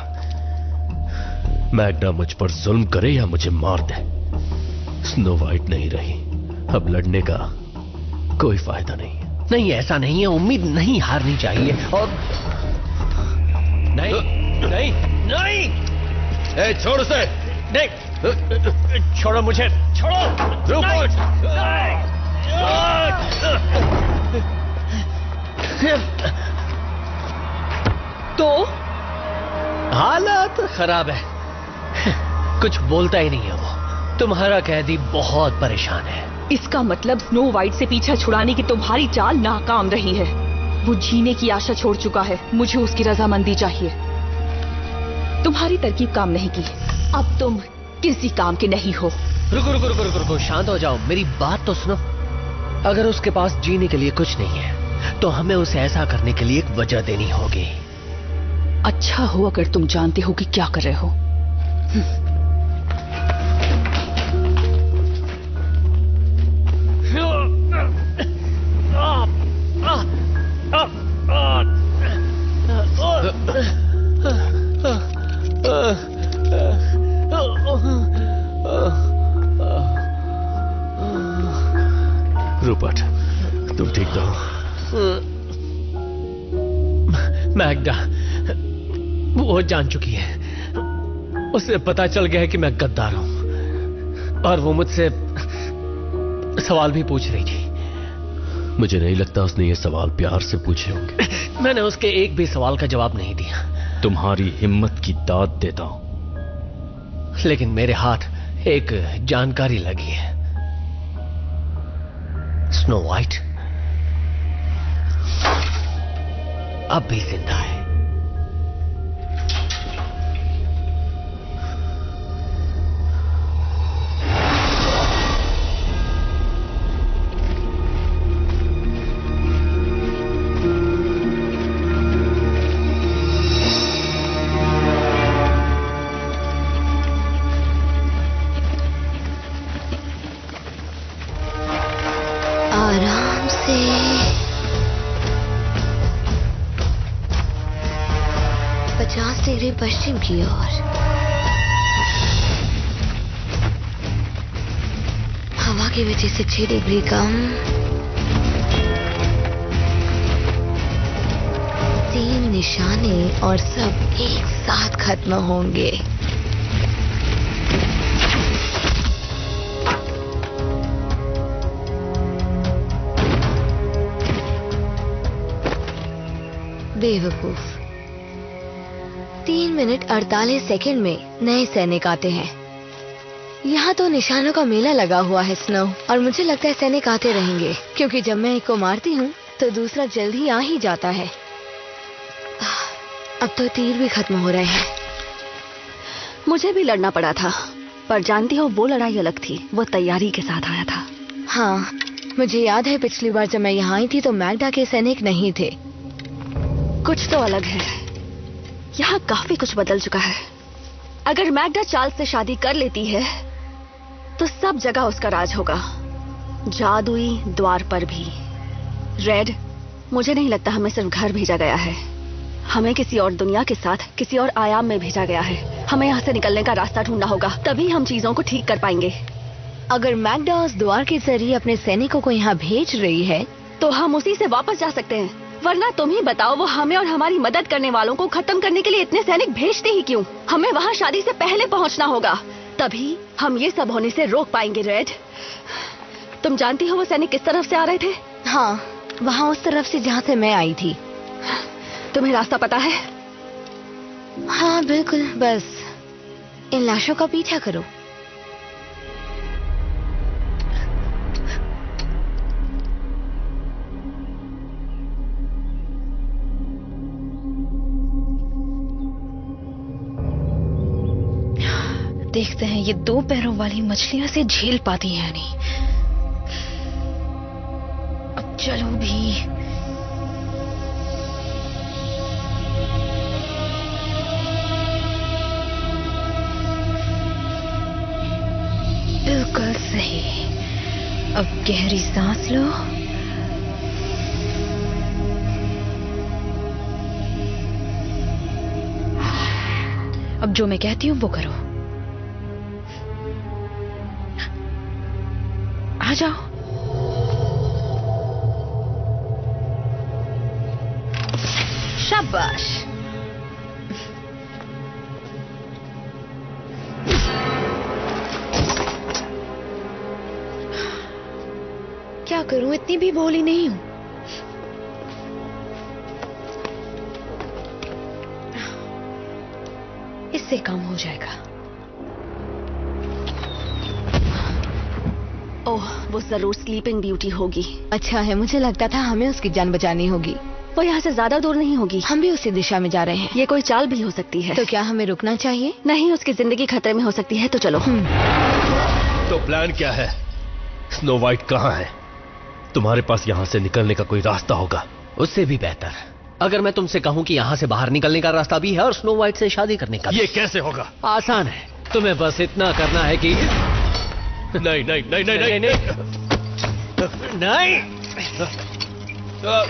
मैग्डा मुझ पर जुल्म करे या मुझे मार दे। स्नो वाइट नहीं रही, अब लड़ने का कोई फायदा नहीं है। नहीं, ऐसा नहीं है। उम्मीद नहीं हारनी चाहिए। और नहीं नहीं नहीं, ए, छोड़ उसे। नहीं, छोड़ो मुझे, छोड़ो। तो हालत खराब है। कुछ बोलता ही नहीं है वो। तुम्हारा कैदी बहुत परेशान है। इसका मतलब स्नो वाइट से पीछा छुड़ाने की तुम्हारी चाल नाकाम रही है। वो जीने की आशा छोड़ चुका है। मुझे उसकी रजामंदी चाहिए। तुम्हारी तरकीब काम नहीं की, अब तुम किसी काम के नहीं हो। रुको रुको रुको रुको रुको, शांत हो जाओ, मेरी बात तो सुनो। अगर उसके पास जीने के लिए कुछ नहीं है, तो हमें उसे ऐसा करने के लिए एक वजह देनी होगी। अच्छा हो अगर तुम जानते हो कि क्या कर रहे हो। रूपर्ट, तुम ठीक तो हो? मैग्डा वो जान चुकी है। उसे पता चल गया है कि मैं गद्दार हूं, और वो मुझसे सवाल भी पूछ रही थी। मुझे नहीं लगता उसने ये सवाल प्यार से पूछे होंगे। मैंने उसके एक भी सवाल का जवाब नहीं दिया। तुम्हारी हिम्मत की दाद देता हूं, लेकिन मेरे हाथ एक जानकारी लगी है। स्नो वाइट अब भी जिंदा है। आराम से। (50 डिग्री पश्चिम की ओर। की वजह से 6 डिग्री कम, 3 निशाने और सब एक साथ खत्म होंगे। बेवकूफ। 3 मिनट 48 सेकंड में नए सैनिक आते हैं। यहाँ तो निशानों का मेला लगा हुआ है स्नो, और मुझे लगता है सैनिक आते रहेंगे, क्योंकि जब मैं एक को मारती हूँ तो दूसरा जल्दी आ ही जाता है। अब तो तीर भी खत्म हो रहे हैं। मुझे भी लड़ना पड़ा था, पर जानती हो वो लड़ाई अलग थी, वो तैयारी के साथ आया था। हाँ, मुझे याद है पिछली बार जब मैं यहाँ आई थी तो मैग्डा के सैनिक नहीं थे। कुछ तो अलग है, यहाँ काफी कुछ बदल चुका है। अगर मैग्डा चार्ल्स से शादी कर लेती है तो सब जगह उसका राज होगा, जादुई द्वार पर भी। रेड, मुझे नहीं लगता हमें सिर्फ घर भेजा गया है, हमें किसी और दुनिया के साथ किसी और आयाम में भेजा गया है। हमें यहाँ से निकलने का रास्ता ढूंढना होगा, तभी हम चीजों को ठीक कर पाएंगे। अगर मैग्डा उस द्वार के जरिए अपने सैनिकों को यहाँ भेज रही है तो हम उसी से वापस जा सकते हैं, वरना तुम ही बताओ वो हमें और हमारी मदद करने वालों को खत्म करने के लिए इतने सैनिक भेजते ही क्यों? हमें वहाँ शादी से पहले पहुँचना होगा, तभी हम ये सब होने से रोक पाएंगे। रेड, तुम जानती हो वो सैनिक किस तरफ से आ रहे थे? हाँ, वहाँ उस तरफ से जहाँ से मैं आई थी। तुम्हें रास्ता पता है? हाँ बिल्कुल, बस इन लाशों का पीछा करो। देखते हैं ये 2 पैरों वाली मछलियां से झेल पाती है नहीं। अब चलो भी। बिल्कुल सही। अब गहरी सांस लो। अब जो मैं कहती हूँ वो करो। आ जाओ। शाबाश। क्या करूं, इतनी भी भोली नहीं हूं। इससे काम हो जाएगा। ओह, वो जरूर स्लीपिंग ब्यूटी होगी। अच्छा है, मुझे लगता था हमें उसकी जान बचानी होगी। वो यहाँ से ज्यादा दूर नहीं होगी। हम भी उसी दिशा में जा रहे हैं। ये कोई चाल भी हो सकती है। तो क्या हमें रुकना चाहिए? नहीं, उसकी जिंदगी खतरे में हो सकती है, तो चलो। तो प्लान क्या है? स्नो वाइट कहाँ है? तुम्हारे पास यहाँ से निकलने का कोई रास्ता होगा। उससे भी बेहतर, अगर मैं तुमसे कहूँ कि यहाँ से बाहर निकलने का रास्ता भी है और स्नो वाइट से शादी करने का भी। ये कैसे होगा? आसान है, तुम्हें बस इतना करना है कि नहीं नहीं नहीं नहीं नहीं नहीं,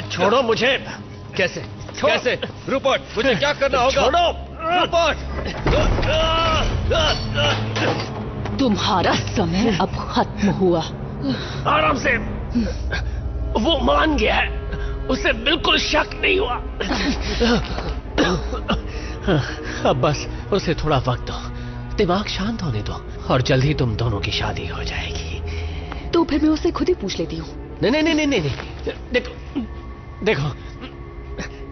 छोड़ो मुझे। कैसे कैसे? रूपर्ट, मुझे क्या करना होगा? छोड़ो रूपर्ट। तुम्हारा समय अब खत्म हुआ। आराम से। वो मान गया है, उसे बिल्कुल शक नहीं हुआ। अब बस उसे थोड़ा वक्त दो, दिमाग शांत होने दो, और जल्द ही तुम दोनों की शादी हो जाएगी। तो फिर मैं उससे खुद ही पूछ लेती हूँ। नहीं नहीं नहीं नहीं नहीं, देखो देखो,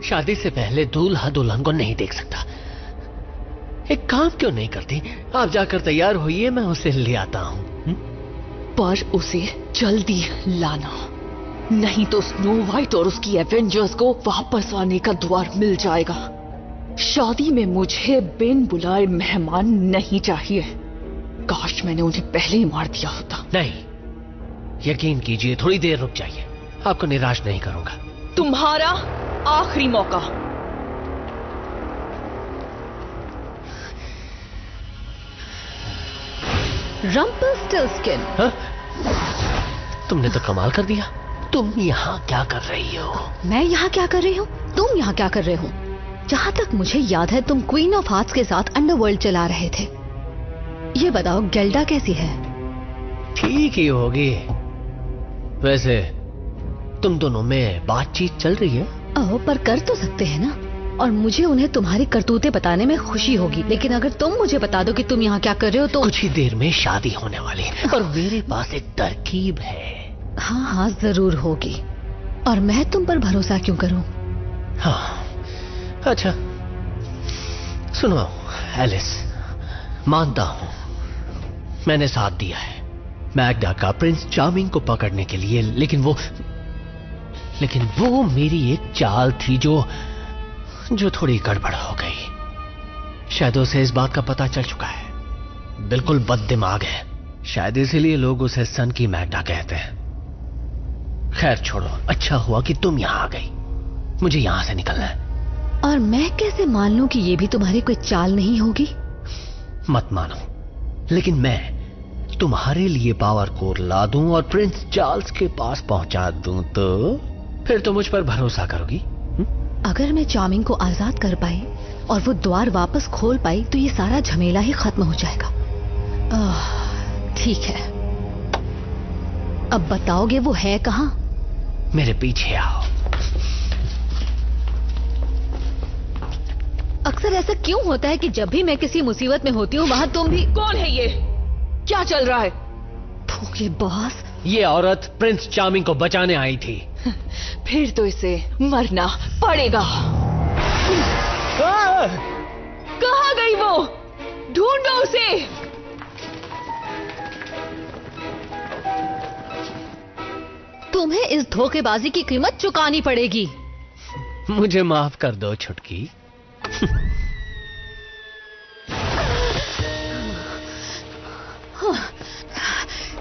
शादी से पहले दूल्हा दुल्हन को नहीं देख सकता। एक काम क्यों नहीं करती, आप जाकर तैयार होइए, मैं उसे ले आता हूँ। पर उसे जल्दी लाना, नहीं तो स्नो वाइट और उसकी एवेंजर्स को वापस आने का द्वार मिल जाएगा। शादी में मुझे बिन बुलाए मेहमान नहीं चाहिए। काश मैंने उन्हें पहले ही मार दिया होता। नहीं, यकीन कीजिए, थोड़ी देर रुक जाइए, आपको निराश नहीं करूंगा। तुम्हारा आखिरी मौका। रंपलस्टिल्टस्किन। हाँ? तुमने तो कमाल कर दिया। तुम यहाँ क्या कर रही हो? मैं यहाँ क्या कर रही हूँ? तुम यहाँ क्या कर रहे हो? जहाँ तक मुझे याद है तुम क्वीन ऑफ हार्ट्स के साथ अंडरवर्ल्ड चला रहे थे। ये बताओ गेल्डा कैसी है? ठीक ही होगी। वैसे तुम दोनों में बातचीत चल रही है? ओह, पर कर तो सकते हैं ना। और मुझे उन्हें तुम्हारी करतूतें बताने में खुशी होगी, लेकिन अगर तुम मुझे बता दो कि तुम यहाँ क्या कर रहे हो तो कुछ ही देर में शादी होने वाली है और मेरे पास एक तरकीब है। हाँ हाँ, जरूर होगी। और मैं तुम पर भरोसा क्यों करूं? हाँ, अच्छा सुनो एलिस, मानता हूं मैंने साथ दिया है मैग्डा का प्रिंस चार्मिंग को पकड़ने के लिए, लेकिन वो मेरी एक चाल थी जो थोड़ी गड़बड़ हो गई। शायद उसे इस बात का पता चल चुका है। बिल्कुल बददिमाग है, शायद इसीलिए लोग उसे सन की मैग्डा कहते हैं। खैर छोड़ो, अच्छा हुआ कि तुम यहां आ गई। मुझे यहां से निकलना है। और मैं कैसे मान लूं कि ये भी तुम्हारी कोई चाल नहीं होगी? मत मानो, लेकिन मैं तुम्हारे लिए पावर कोर ला दूं और प्रिंस चार्ल्स के पास पहुंचा दूं तो फिर तो मुझ पर भरोसा करोगी? अगर मैं चार्मिंग को आजाद कर पाई और वो द्वार वापस खोल पाई तो ये सारा झमेला ही खत्म हो जाएगा। ठीक है, अब बताओगे वो है कहाँ? मेरे पीछे आओ। अक्सर ऐसा क्यों होता है कि जब भी मैं किसी मुसीबत में होती हूँ वहाँ तुम भी? कौन है ये? क्या चल रहा है? भूखे बॉस, ये औरत प्रिंस चार्मिंग को बचाने आई थी। फिर तो इसे मरना पड़ेगा। कहाँ गई वो? ढूंढो उसे। तुम्हें इस धोखेबाजी की कीमत चुकानी पड़ेगी। मुझे माफ कर दो छुटकी।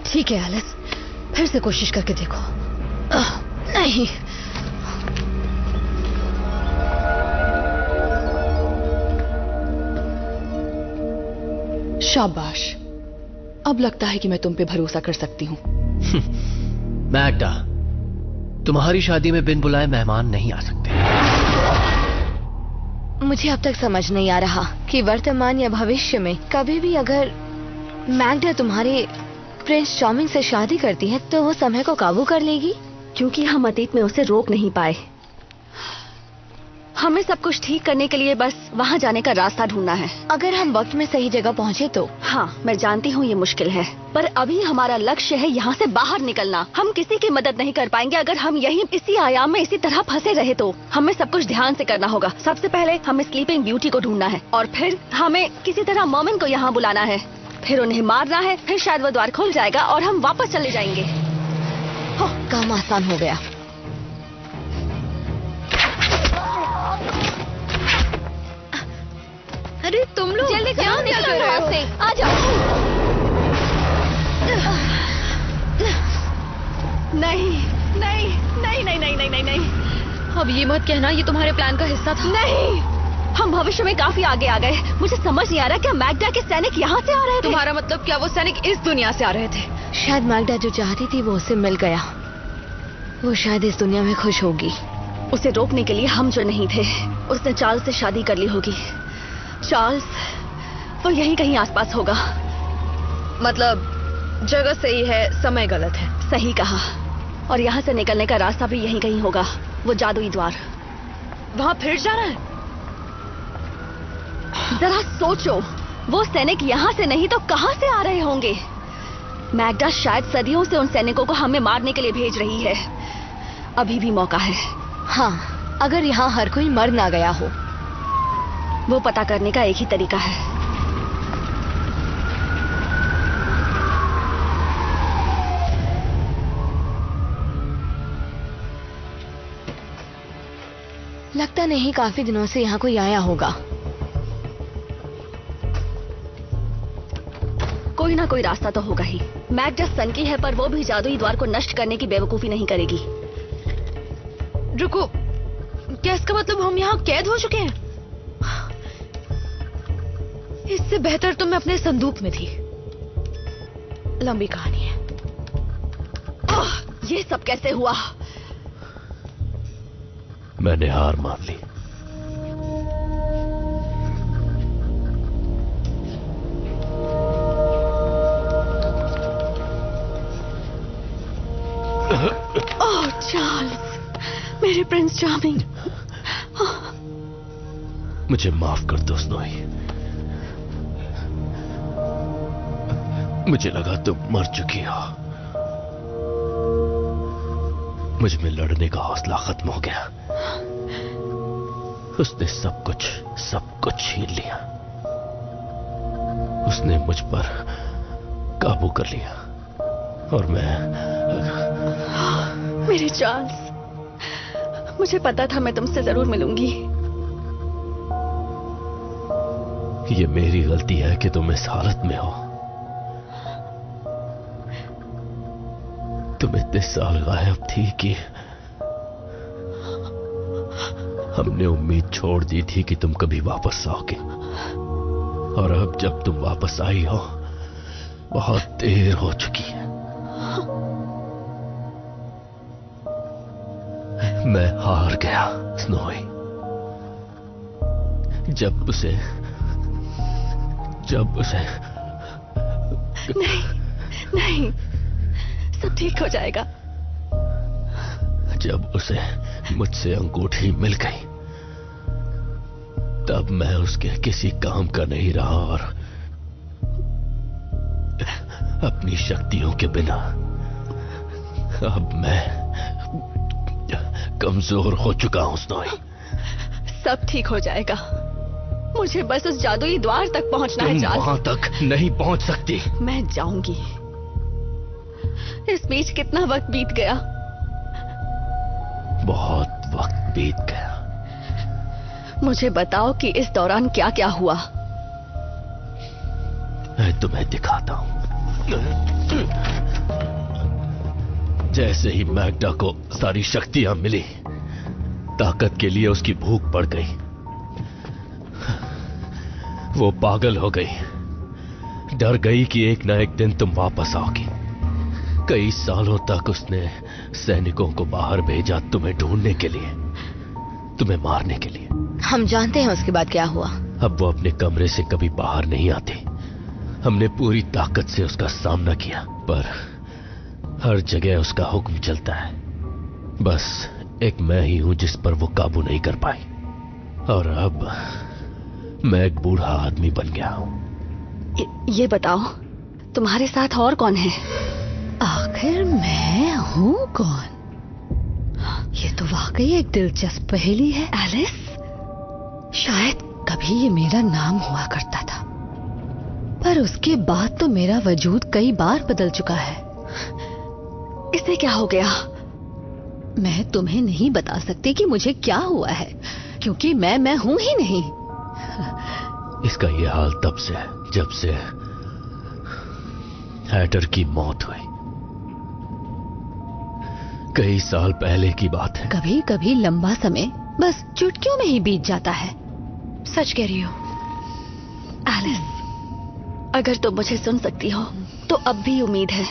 ठीक है एलिस, फिर से कोशिश करके देखो। नहीं, शाबाश, अब लगता है कि मैं तुम पे भरोसा कर सकती हूँ। मैग्डा, तुम्हारी शादी में बिन बुलाए मेहमान नहीं आ सकते। मुझे अब तक समझ नहीं आ रहा कि वर्तमान या भविष्य में कभी भी अगर मैग्डा तुम्हारे प्रिंस चार्मिंग से शादी करती है तो वो समय को काबू कर लेगी, क्योंकि हम अतीत में उसे रोक नहीं पाए। हमें सब कुछ ठीक करने के लिए बस वहाँ जाने का रास्ता ढूंढना है। अगर हम वक्त में सही जगह पहुँचे तो। हाँ, मैं जानती हूँ ये मुश्किल है, पर अभी हमारा लक्ष्य है यहाँ से बाहर निकलना। हम किसी की मदद नहीं कर पाएंगे अगर हम यहीं इसी आयाम में इसी तरह फंसे रहे तो। हमें सब कुछ ध्यान से करना होगा। सबसे पहले हमें स्लीपिंग ब्यूटी को ढूंढना है और फिर हमें किसी तरह मोमिन को यहाँ बुलाना है, फिर उन्हें मारना है, फिर शायद वो द्वार खुल जाएगा और हम वापस चले जाएंगे। काम आसान हो गया। अरे तुम लोग जल्दी क्या निकलो कर रहे यहाँ हो? से। आ जाओ। नहीं नहीं नहीं नहीं नहीं नहीं नहीं नहीं। अब ये मत कहना ये तुम्हारे प्लान का हिस्सा था। नहीं, हम भविष्य में काफी आगे आ गए। मुझे समझ नहीं आ रहा क्या मैग्डा के सैनिक यहाँ से आ रहे थे? तुम्हारा मतलब क्या वो सैनिक इस दुनिया से आ रहे थे? शायद मैग्डा जो चाहती थी वो उसे मिल गया। वो शायद इस दुनिया में खुश होगी। उसे रोकने के लिए हम जो नहीं थे। उसने चार्ल्स से शादी कर ली होगी। चार्ल्स वो यहीं कहीं आसपास होगा। मतलब जगह सही है, समय गलत है। सही कहा। और यहाँ से निकलने का रास्ता भी यहीं कहीं होगा। वो जादुई द्वार। वहाँ फिर जाना है? जरा सोचो, वो सैनिक यहाँ से नहीं तो कहाँ से आ रहे होंगे? मैग्डा शायद सदियों से उन सैनिकों को हमें मारने के लिए भेज रही है। अभी भी मौका है। हाँ, अगर यहाँ हर कोई मर ना गया हो। वो पता करने का एक ही तरीका है। लगता नहीं काफी दिनों से यहाँ कोई आया होगा। कोई ना कोई रास्ता तो होगा ही। मैग्डा सन की है, पर वो भी जादुई द्वार को नष्ट करने की बेवकूफी नहीं करेगी। रुको, क्या इसका मतलब हम यहाँ कैद हो चुके हैं? इससे बेहतर तो मैं अपने संदूक में थी। लंबी कहानी है। ये सब कैसे हुआ? मैंने हार मान ली। Prince charming. मुझे माफ कर दो स्नोई। मुझे लगा तुम मर चुकी हो। मुझ में लड़ने का हौसला खत्म हो गया। उसने सब कुछ छीन लिया। उसने मुझ पर काबू कर लिया और मैं। मेरे चार्ल्स, मुझे पता था मैं तुमसे जरूर मिलूंगी। ये मेरी गलती है कि तुम इस हालत में हो। तुम इतने साल गायब थी कि हमने उम्मीद छोड़ दी थी कि तुम कभी वापस आओगे। और अब जब तुम वापस आई हो, बहुत देर हो चुकी है। मैं हार गया स्नोई। जब उसे नहीं, सब ठीक हो जाएगा। जब उसे मुझसे अंगूठी मिल गई, तब मैं उसके किसी काम का नहीं रहा और अपनी शक्तियों के बिना अब मैं कमजोर हो चुका हूं स्नोई। सब ठीक हो जाएगा। मुझे बस उस जादुई द्वार तक पहुंचना है चार्ल्स। वहां तक नहीं पहुंच सकती। मैं जाऊंगी। इस बीच कितना वक्त बीत गया। बहुत वक्त बीत गया। मुझे बताओ कि इस दौरान क्या क्या हुआ। मैं तुम्हें दिखाता हूं। जैसे ही मैग्डा को सारी शक्तियां मिली, ताकत के लिए उसकी भूख बढ़ गई। वो पागल हो गई। डर गई कि एक ना एक दिन तुम वापस आओगी। कई सालों तक उसने सैनिकों को बाहर भेजा तुम्हें ढूंढने के लिए, तुम्हें मारने के लिए। हम जानते हैं उसके बाद क्या हुआ। अब वो अपने कमरे से कभी बाहर नहीं आती। हमने पूरी ताकत से उसका सामना किया, पर हर जगह उसका हुक्म चलता है। बस एक मैं ही हूं जिस पर वो काबू नहीं कर पाई। और अब मैं एक बूढ़ा आदमी बन गया हूं। ये बताओ, तुम्हारे साथ और कौन है? आखिर मैं हूं कौन? ये तो वाकई एक दिलचस्प पहेली है। एलिस? शायद कभी ये मेरा नाम हुआ करता था, पर उसके बाद तो मेरा वजूद कई बार बदल चुका है। इसे क्या हो गया? मैं तुम्हें नहीं बता सकती कि मुझे क्या हुआ है, क्योंकि मैं हूं ही नहीं। इसका ये हाल तब से है जब से हैटर की मौत हुई। कई साल पहले की बात है। कभी कभी लंबा समय बस चुटकियों में ही बीत जाता है। सच कह रही हो एलिस। अगर तुम मुझे सुन सकती हो तो अब भी उम्मीद है।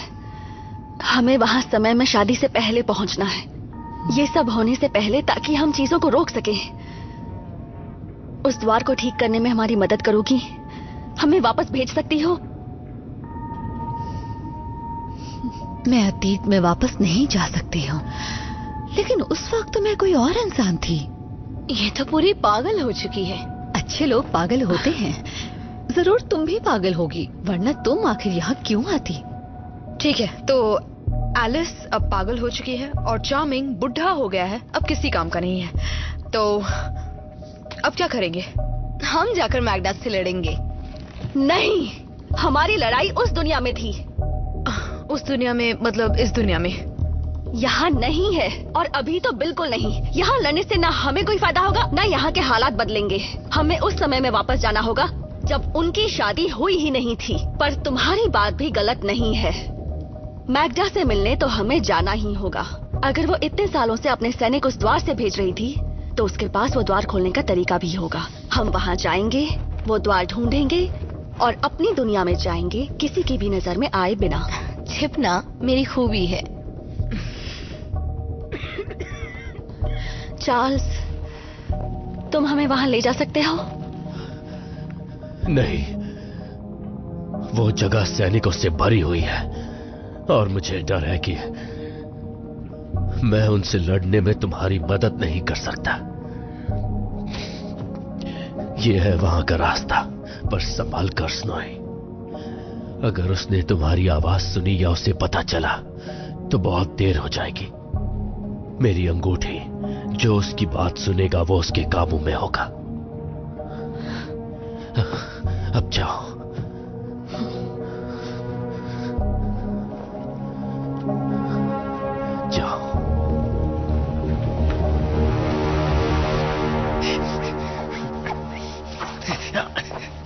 हमें वहां समय में शादी से पहले पहुंचना है, ये सब होने से पहले, ताकि हम चीजों को रोक सकें। उस द्वार को ठीक करने में हमारी मदद करोगी? हमें वापस भेज सकती हो? मैं अतीत में वापस नहीं जा सकती हूँ, लेकिन उस वक्त तो मैं कोई और इंसान थी। ये तो पूरी पागल हो चुकी है। अच्छे लोग पागल होते हैं। जरूर तुम भी पागल होगी, वरना तुम आखिर यहाँ क्यों आती? ठीक है, तो एलिस अब पागल हो चुकी है और चार्मिंग बुढ़ा हो गया है, अब किसी काम का नहीं है। तो अब क्या करेंगे? हम जाकर मैग्डा से लड़ेंगे। नहीं, हमारी लड़ाई उस दुनिया में थी। उस दुनिया में मतलब इस दुनिया में? यहाँ नहीं है, और अभी तो बिल्कुल नहीं। यहाँ लड़ने से ना हमें कोई फायदा होगा, ना यहाँ के हालात बदलेंगे। हमें उस समय में वापस जाना होगा जब उनकी शादी हुई ही नहीं थी। पर तुम्हारी बात भी गलत नहीं है। मैग्डा से मिलने तो हमें जाना ही होगा। अगर वो इतने सालों से अपने सैनिक उस द्वार से भेज रही थी, तो उसके पास वो द्वार खोलने का तरीका भी होगा। हम वहाँ जाएंगे, वो द्वार ढूंढेंगे और अपनी दुनिया में जाएंगे, किसी की भी नजर में आए बिना। छिपना मेरी खूबी है। चार्ल्स, तुम हमें वहां ले जा सकते हो? नहीं, वो जगह सैनिकों से भरी हुई है और मुझे डर है कि मैं उनसे लड़ने में तुम्हारी मदद नहीं कर सकता। ये है वहां का रास्ता, पर संभाल कर स्नोई। अगर उसने तुम्हारी आवाज सुनी या उसे पता चला तो बहुत देर हो जाएगी। मेरी अंगूठी, जो उसकी बात सुनेगा वो उसके काबू में होगा। अब जाओ। जाओ।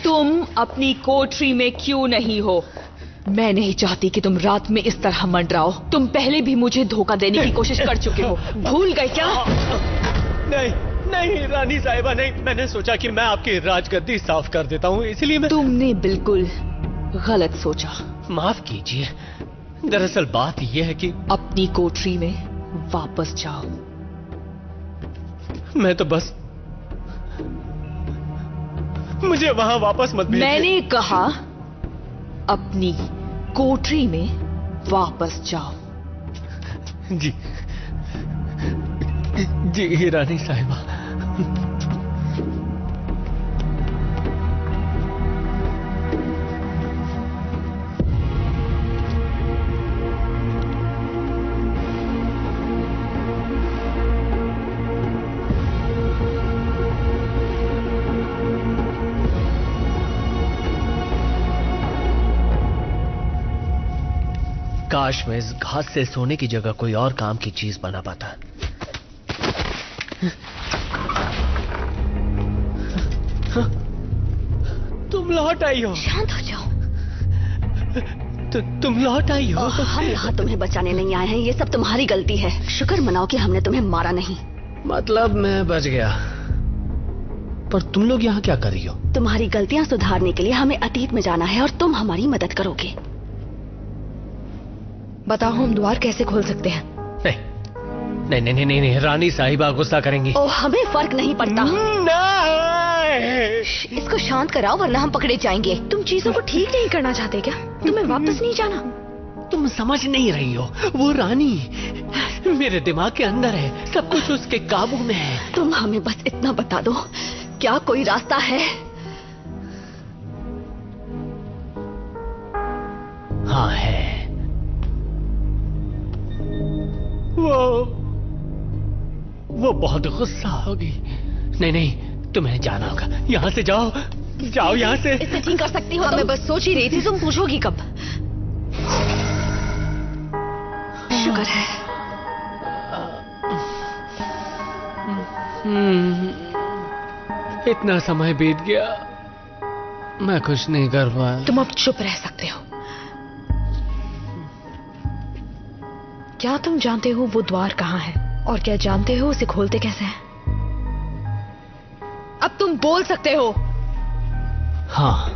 तुम अपनी कोठरी में क्यों नहीं हो? मैं नहीं चाहती कि तुम रात में इस तरह मंडराओ। तुम पहले भी मुझे धोखा देने की कोशिश कर चुके हो। भूल गए क्या? नहीं नहीं रानी साहिबा, नहीं। मैंने सोचा कि मैं आपकी राजगद्दी साफ कर देता हूँ, इसलिए मैं... तुमने बिल्कुल गलत सोचा। माफ कीजिए, दरअसल बात यह है कि... अपनी कोठरी में वापस जाओ। मैं तो बस... मुझे वहां वापस मत भेजिए। मैंने कहा अपनी कोठरी में वापस जाओ। जी जी रानी साहिबा। काश मैं इस घास से सोने की जगह कोई और काम की चीज बना पाता। तुम लौट आई हो। शांत हो जाओ। तुम लौट आई हो। हम यहाँ तुम्हें बचाने नहीं आए हैं, ये सब तुम्हारी गलती है। शुक्र मनाओ कि हमने तुम्हें मारा नहीं। मतलब मैं बच गया, पर तुम लोग यहाँ क्या कर रही हो? तुम्हारी गलतियाँ सुधारने के लिए हमें अतीत में जाना है और तुम हमारी मदद करोगे। बताओ हम द्वार कैसे खोल सकते हैं? नहीं नहीं नहीं नहीं, नहीं। रानी साहिबा गुस्सा करेंगी। ओ, हमें फर्क नहीं पड़ता। नहीं। इसको शांत कराओ वरना हम पकड़े जाएंगे। तुम चीजों को ठीक नहीं करना चाहते क्या? तुम्हें वापस नहीं जाना? तुम समझ नहीं रही हो। वो रानी मेरे दिमाग के अंदर है, सब कुछ उसके काबू में है। तुम हमें बस इतना बता दो, क्या कोई रास्ता है? हाँ है। वो बहुत गुस्सा होगी। नहीं नहीं, तुम्हें जाना होगा। यहाँ से जाओ, जाओ यहाँ से। इसे ठीक कर सकती हो? मैं बस सोच ही रही थी तुम पूछोगी कब। शुक्र है। इतना समय बीत गया, मैं कुछ नहीं कर पाया। तुम अब चुप रह सकते हो। क्या तुम जानते हो वो द्वार कहाँ है? और क्या जानते हो उसे खोलते कैसे हैं? अब तुम बोल सकते हो। हाँ,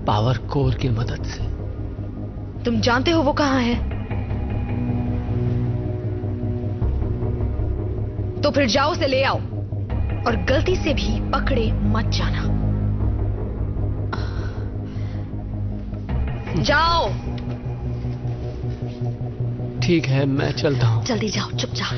पावर कोर की मदद से। तुम जानते हो वो कहाँ है? तो फिर जाओ उसे ले आओ, और गलती से भी पकड़े मत जाना। जाओ। ठीक है, मैं चलता हूँ। जल्दी जाओ, चुपचाप।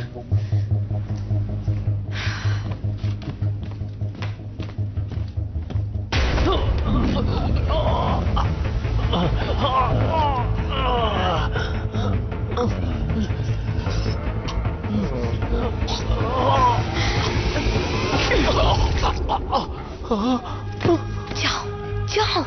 जाओ, जाओ।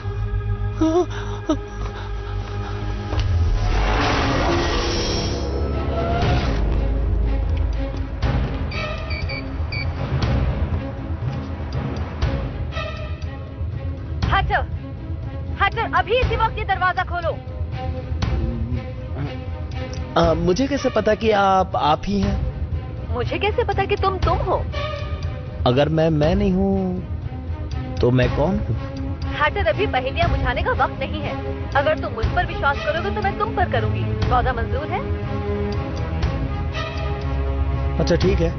हटर, अभी इसी वक्त ये दरवाजा खोलो। मुझे कैसे पता कि आप ही हैं? मुझे कैसे पता कि तुम हो? अगर मैं नहीं हूँ तो मैं कौन हूँ? हटर, अभी पहेलियां बुझाने का वक्त नहीं है। अगर तुम मुझ पर विश्वास करोगे तो मैं तुम पर करूंगी। सौदा मंजूर है? अच्छा ठीक है।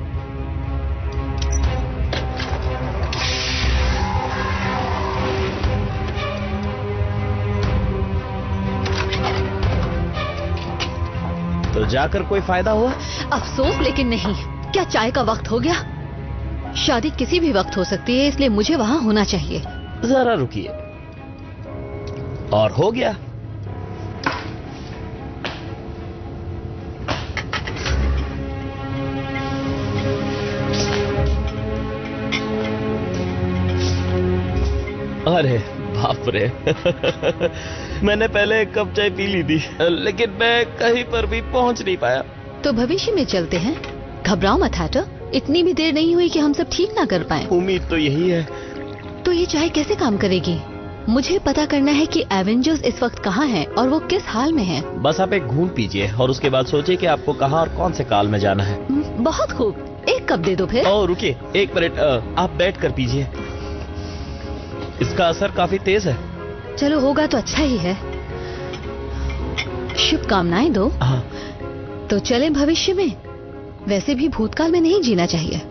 तो जाकर कोई फायदा हुआ? अफसोस लेकिन नहीं। क्या चाय का वक्त हो गया? शादी किसी भी वक्त हो सकती है, इसलिए मुझे वहाँ होना चाहिए। जरा रुकिए। और हो गया। अरे बाप रे मैंने पहले एक कप चाय पी ली थी, लेकिन मैं कहीं पर भी पहुंच नहीं पाया। तो भविष्य में चलते हैं। घबराओ मत हैटर, इतनी भी देर नहीं हुई कि हम सब ठीक ना कर पाए। उम्मीद तो यही है। तो ये चाय कैसे काम करेगी? मुझे पता करना है कि एवेंजर्स इस वक्त कहाँ हैं और वो किस हाल में हैं। बस आप एक घूम पीजिए और उसके बाद सोचिए कि आपको कहाँ और कौन से काल में जाना है। बहुत खूब, एक कप दे दो फिर। ओह रुकिए, एक मिनट, आप बैठ कर पीजिए। इसका असर काफी तेज है। चलो होगा तो अच्छा ही है। शुभकामनाएं दो। हाँ। तो चलें भविष्य में। वैसे भी भूतकाल में नहीं जीना चाहिए।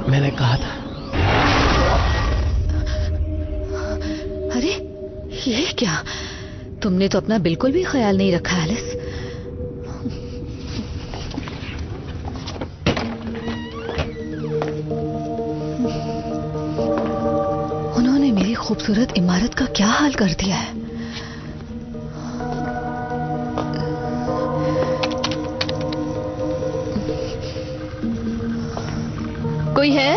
मैंने कहा था। अरे ये क्या? तुमने तो अपना बिल्कुल भी ख्याल नहीं रखा एलिस। उन्होंने मेरी खूबसूरत इमारत का क्या हाल कर दिया है। कोई है?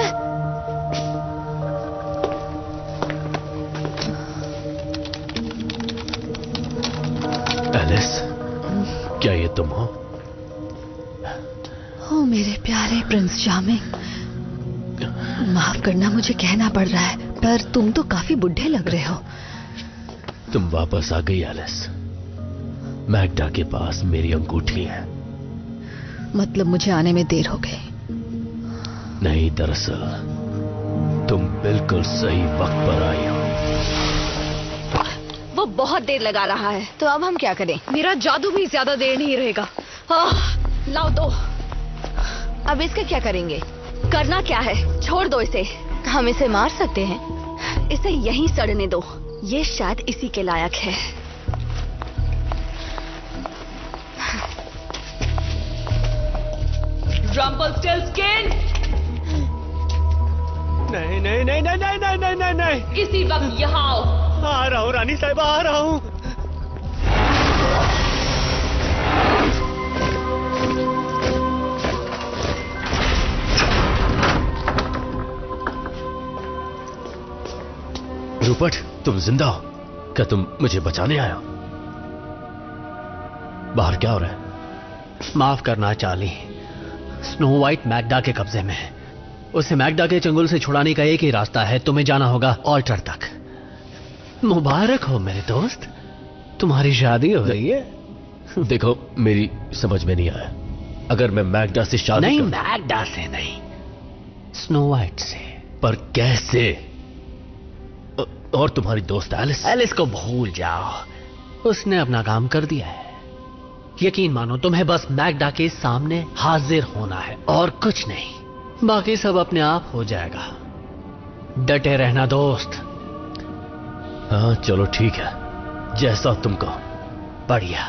एलिस, क्या ये तुम हो? ओ मेरे प्यारे प्रिंस चार्मिंग, माफ करना मुझे कहना पड़ रहा है, पर तुम तो काफी बुढ़े लग रहे हो। तुम वापस आ गई एलिस। मैग्डा के पास मेरी अंगूठी है। मतलब मुझे आने में देर हो गई? नहीं, दरअसल तुम बिल्कुल सही वक्त पर आई हो। वो बहुत देर लगा रहा है। तो अब हम क्या करें? मेरा जादू भी ज्यादा देर नहीं रहेगा। लाओ दो। अब इसका क्या करेंगे? करना क्या है? छोड़ दो इसे। हम इसे मार सकते हैं। इसे यहीं सड़ने दो, ये शायद इसी के लायक है। रंपलस्टिल्टस्किन! नहीं नहीं नहीं नहीं नहीं नहीं नहीं नहीं नहीं। इसी वक्त यहाँ आओ। आ रहा हूँ रानी साहिबा, आ रहा हूँ। रूपर्ट, तुम जिंदा हो? क्या तुम मुझे बचाने आए हो? बाहर क्या हो रहा है? माफ करना चार्ली, स्नो वाइट मैग्डा के कब्जे में है। उसे मैग्डा के चंगुल से छुड़ाने का एक ही रास्ता है। तुम्हें जाना होगा ऑल्टर तक। मुबारक हो मेरे दोस्त, तुम्हारी शादी हो गई है। देखो, मेरी समझ में नहीं आया। अगर मैं मैग्डा से शादी नहीं, मैग्डा से नहीं, स्नो वाइट से। पर कैसे? और तुम्हारी दोस्त एलिस? एलिस को भूल जाओ, उसने अपना काम कर दिया है। यकीन मानो, तुम्हें बस मैग्डा के सामने हाजिर होना है और कुछ नहीं। बाकी सब अपने आप हो जाएगा। डटे रहना दोस्त। हाँ चलो ठीक है, जैसा तुम कहो। बढ़िया।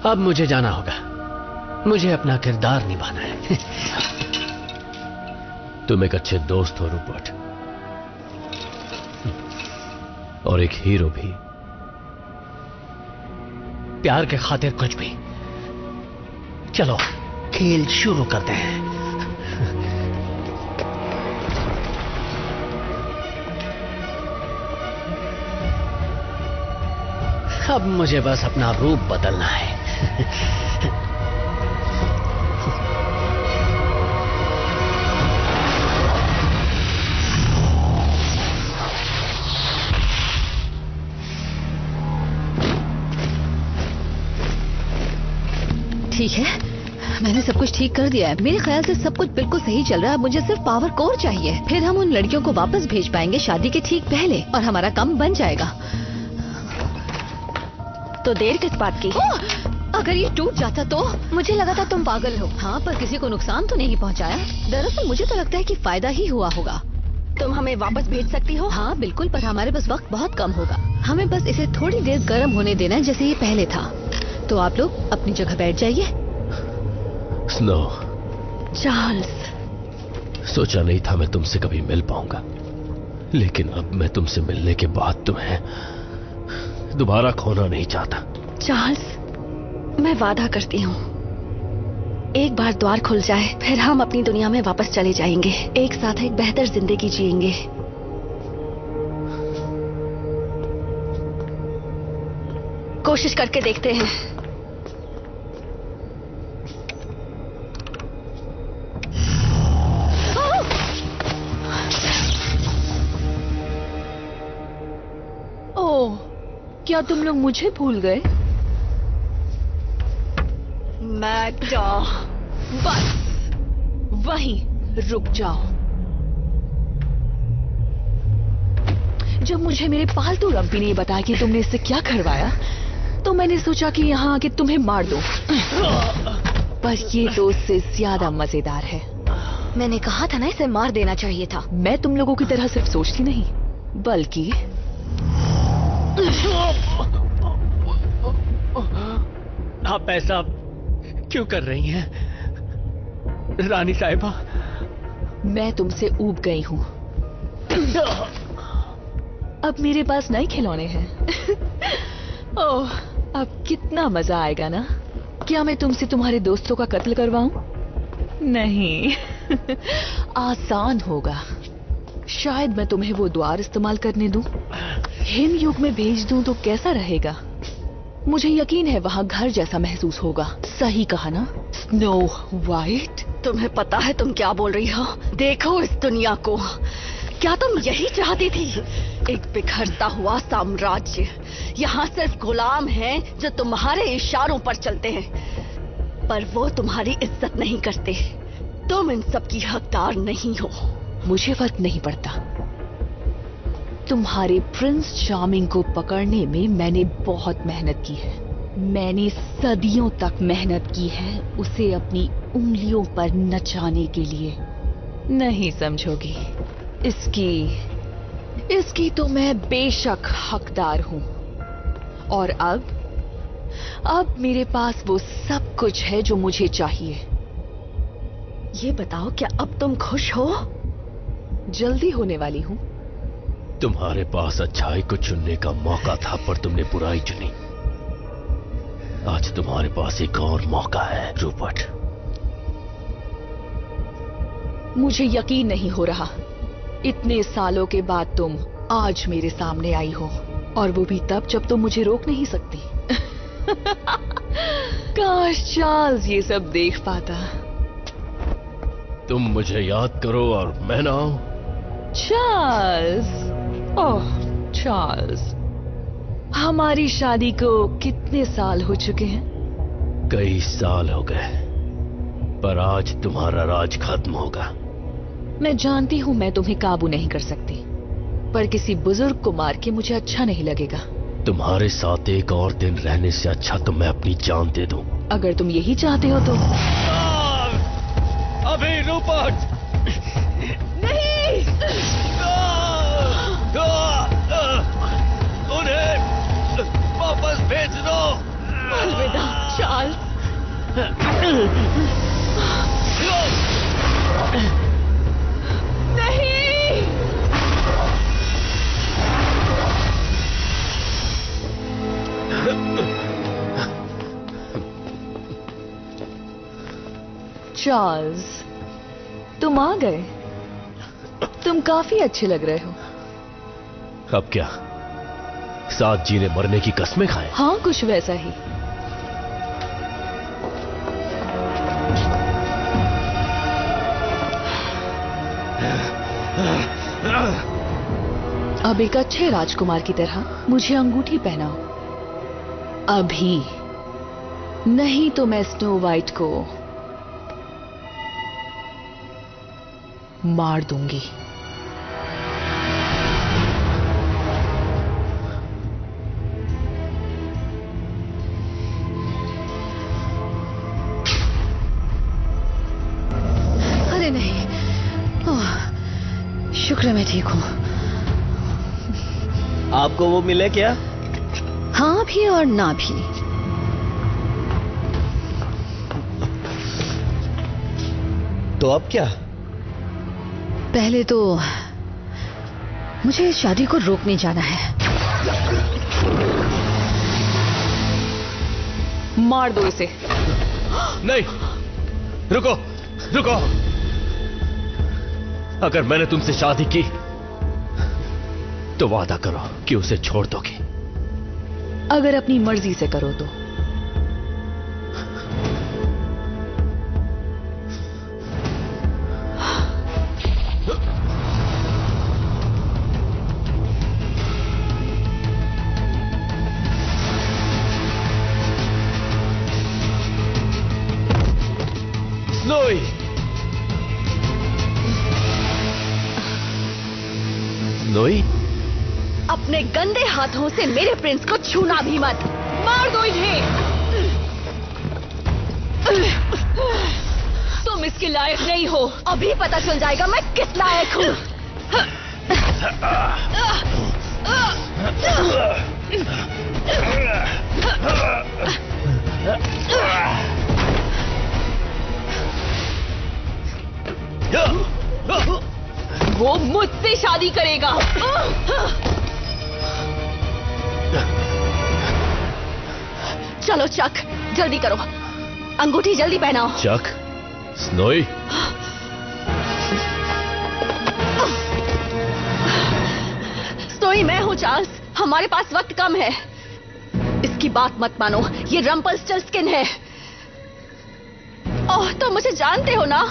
अब मुझे जाना होगा, मुझे अपना किरदार निभाना है। तुम एक अच्छे दोस्त हो रूपर्ट, और एक हीरो भी। प्यार के खातिर कुछ भी। चलो खेल शुरू करते हैं। अब मुझे बस अपना रूप बदलना है। ठीक है, मैंने सब कुछ ठीक कर दिया है। मेरे ख्याल से सब कुछ बिल्कुल सही चल रहा है। मुझे सिर्फ पावर कोर चाहिए, फिर हम उन लड़कियों को वापस भेज पाएंगे शादी के ठीक पहले, और हमारा काम बन जाएगा। तो देर किस बात की? अगर ये टूट जाता तो? मुझे लगा था तुम पागल हो। हाँ, पर किसी को नुकसान तो नहीं पहुँचाया। दरअसल मुझे तो लगता है कि फायदा ही हुआ होगा। तुम हमें वापस भेज सकती हो? हाँ बिल्कुल, पर हमारे पास वक्त बहुत कम होगा। हमें बस इसे थोड़ी देर गर्म होने देना है जैसे ये पहले था। तो आप लोग अपनी जगह बैठ जाइए। स्नो, चार्ल्स, सोचा नहीं था मैं तुमसे कभी मिल पाऊंगा, लेकिन अब मैं तुमसे मिलने के बाद तुम्हें दोबारा खोना नहीं चाहता। चार्ल्स, मैं वादा करती हूँ, एक बार द्वार खुल जाए फिर हम अपनी दुनिया में वापस चले जाएंगे, एक साथ एक बेहतर जिंदगी जिएंगे। कोशिश करके देखते हैं। ओह, क्या तुम लोग मुझे भूल गए? मैग्डा, बस वहीं रुक जाओ। जब मुझे मेरे पालतू रम्पी ने बताया कि तुमने इससे क्या करवाया, तो मैंने सोचा कि यहाँ आके तुम्हें मार दूं। पर ये तो उससे ज्यादा मजेदार है। मैंने कहा था ना इसे मार देना चाहिए था। मैं तुम लोगों की तरह सिर्फ सोचती नहीं, बल्कि आप ऐसा क्यों कर रही हैं, रानी साहिबा? मैं तुमसे ऊब गई हूं। अब मेरे पास नए खिलौने हैं। ओह, अब कितना मजा आएगा ना। क्या मैं तुमसे तुम्हारे दोस्तों का कत्ल करवाऊं? नहीं। आसान होगा। शायद मैं तुम्हें वो द्वार इस्तेमाल करने दूं, हिम युग में भेज दूं तो कैसा रहेगा? मुझे यकीन है वहां घर जैसा महसूस होगा। सही कहा ना स्नो वाइट? तुम्हें पता है तुम क्या बोल रही हो? देखो इस दुनिया को। क्या तुम यही चाहती थी? एक बिखरता हुआ साम्राज्य। यहाँ सिर्फ गुलाम हैं जो तुम्हारे इशारों पर चलते हैं, पर वो तुम्हारी इज्जत नहीं करते। तुम इन सब की हकदार नहीं हो। मुझे फर्क नहीं पड़ता। तुम्हारे प्रिंस चार्मिंग को पकड़ने में मैंने बहुत मेहनत की है। मैंने सदियों तक मेहनत की है उसे अपनी उंगलियों पर नचाने के लिए। नहीं समझोगी? इसकी तो मैं बेशक हकदार हूं। और अब मेरे पास वो सब कुछ है जो मुझे चाहिए। ये बताओ, क्या अब तुम खुश हो? जल्दी होने वाली हूं। तुम्हारे पास अच्छाई को चुनने का मौका था, पर तुमने बुराई चुनी। आज तुम्हारे पास एक और मौका है रूपर्ट। मुझे यकीन नहीं हो रहा, इतने सालों के बाद तुम आज मेरे सामने आई हो, और वो भी तब जब तुम मुझे रोक नहीं सकती। काश चार्ल्स ये सब देख पाता। तुम मुझे याद करो और मैं ना आऊं। चार्ल्स, ओह चार्ल्स, हमारी शादी को कितने साल हो चुके हैं? कई साल हो गए, पर आज तुम्हारा राज खत्म होगा। मैं जानती हूं मैं तुम्हें काबू नहीं कर सकती, पर किसी बुजुर्ग को मार के मुझे अच्छा नहीं लगेगा। तुम्हारे साथ एक और दिन रहने से अच्छा तो मैं अपनी जान दे दूं। अगर तुम यही चाहते हो तो। अभी रूपर्ट! नहीं! उन्हें वापस भेज दो। अलविदा चार्ल्स। नहीं! चार्ल्स, तुम आ गए। तुम काफी अच्छे लग रहे हो। अब क्या साथ जीने मरने की कस्में खाएं? हाँ, कुछ वैसा ही। अब एक अच्छे राजकुमार की तरह मुझे अंगूठी पहनाओ अभी, नहीं तो मैं स्नो वाइट को मार दूंगी। अरे नहीं, ओह, शुक्र है मैं ठीक हूँ। आपको वो मिले क्या? हाँ भी और ना भी। तो अब क्या? पहले तो मुझे इस शादी को रोकने जाना है। मार दो इसे। नहीं, रुको रुको। अगर मैंने तुमसे शादी की तो वादा करो कि उसे छोड़ दोगे। अगर अपनी मर्जी से करो तो। स्नोई, स्नोई, अपने गंदे हाथों से मेरे प्रिंस को छूना भी मत। मार दो इन्हें। तुम इसके लायक नहीं हो। अभी पता चल जाएगा मैं किस लायक हूँ। वो मुझसे शादी करेगा। चलो चक, जल्दी करो, अंगूठी जल्दी पहनाओ। चक, स्नोई, स्नोई मैं हूँ चार्ल्स, हमारे पास वक्त कम है। इसकी बात मत मानो, ये रम्पल्स्टिल्टस्किन है। ओह, तो मुझे जानते हो ना?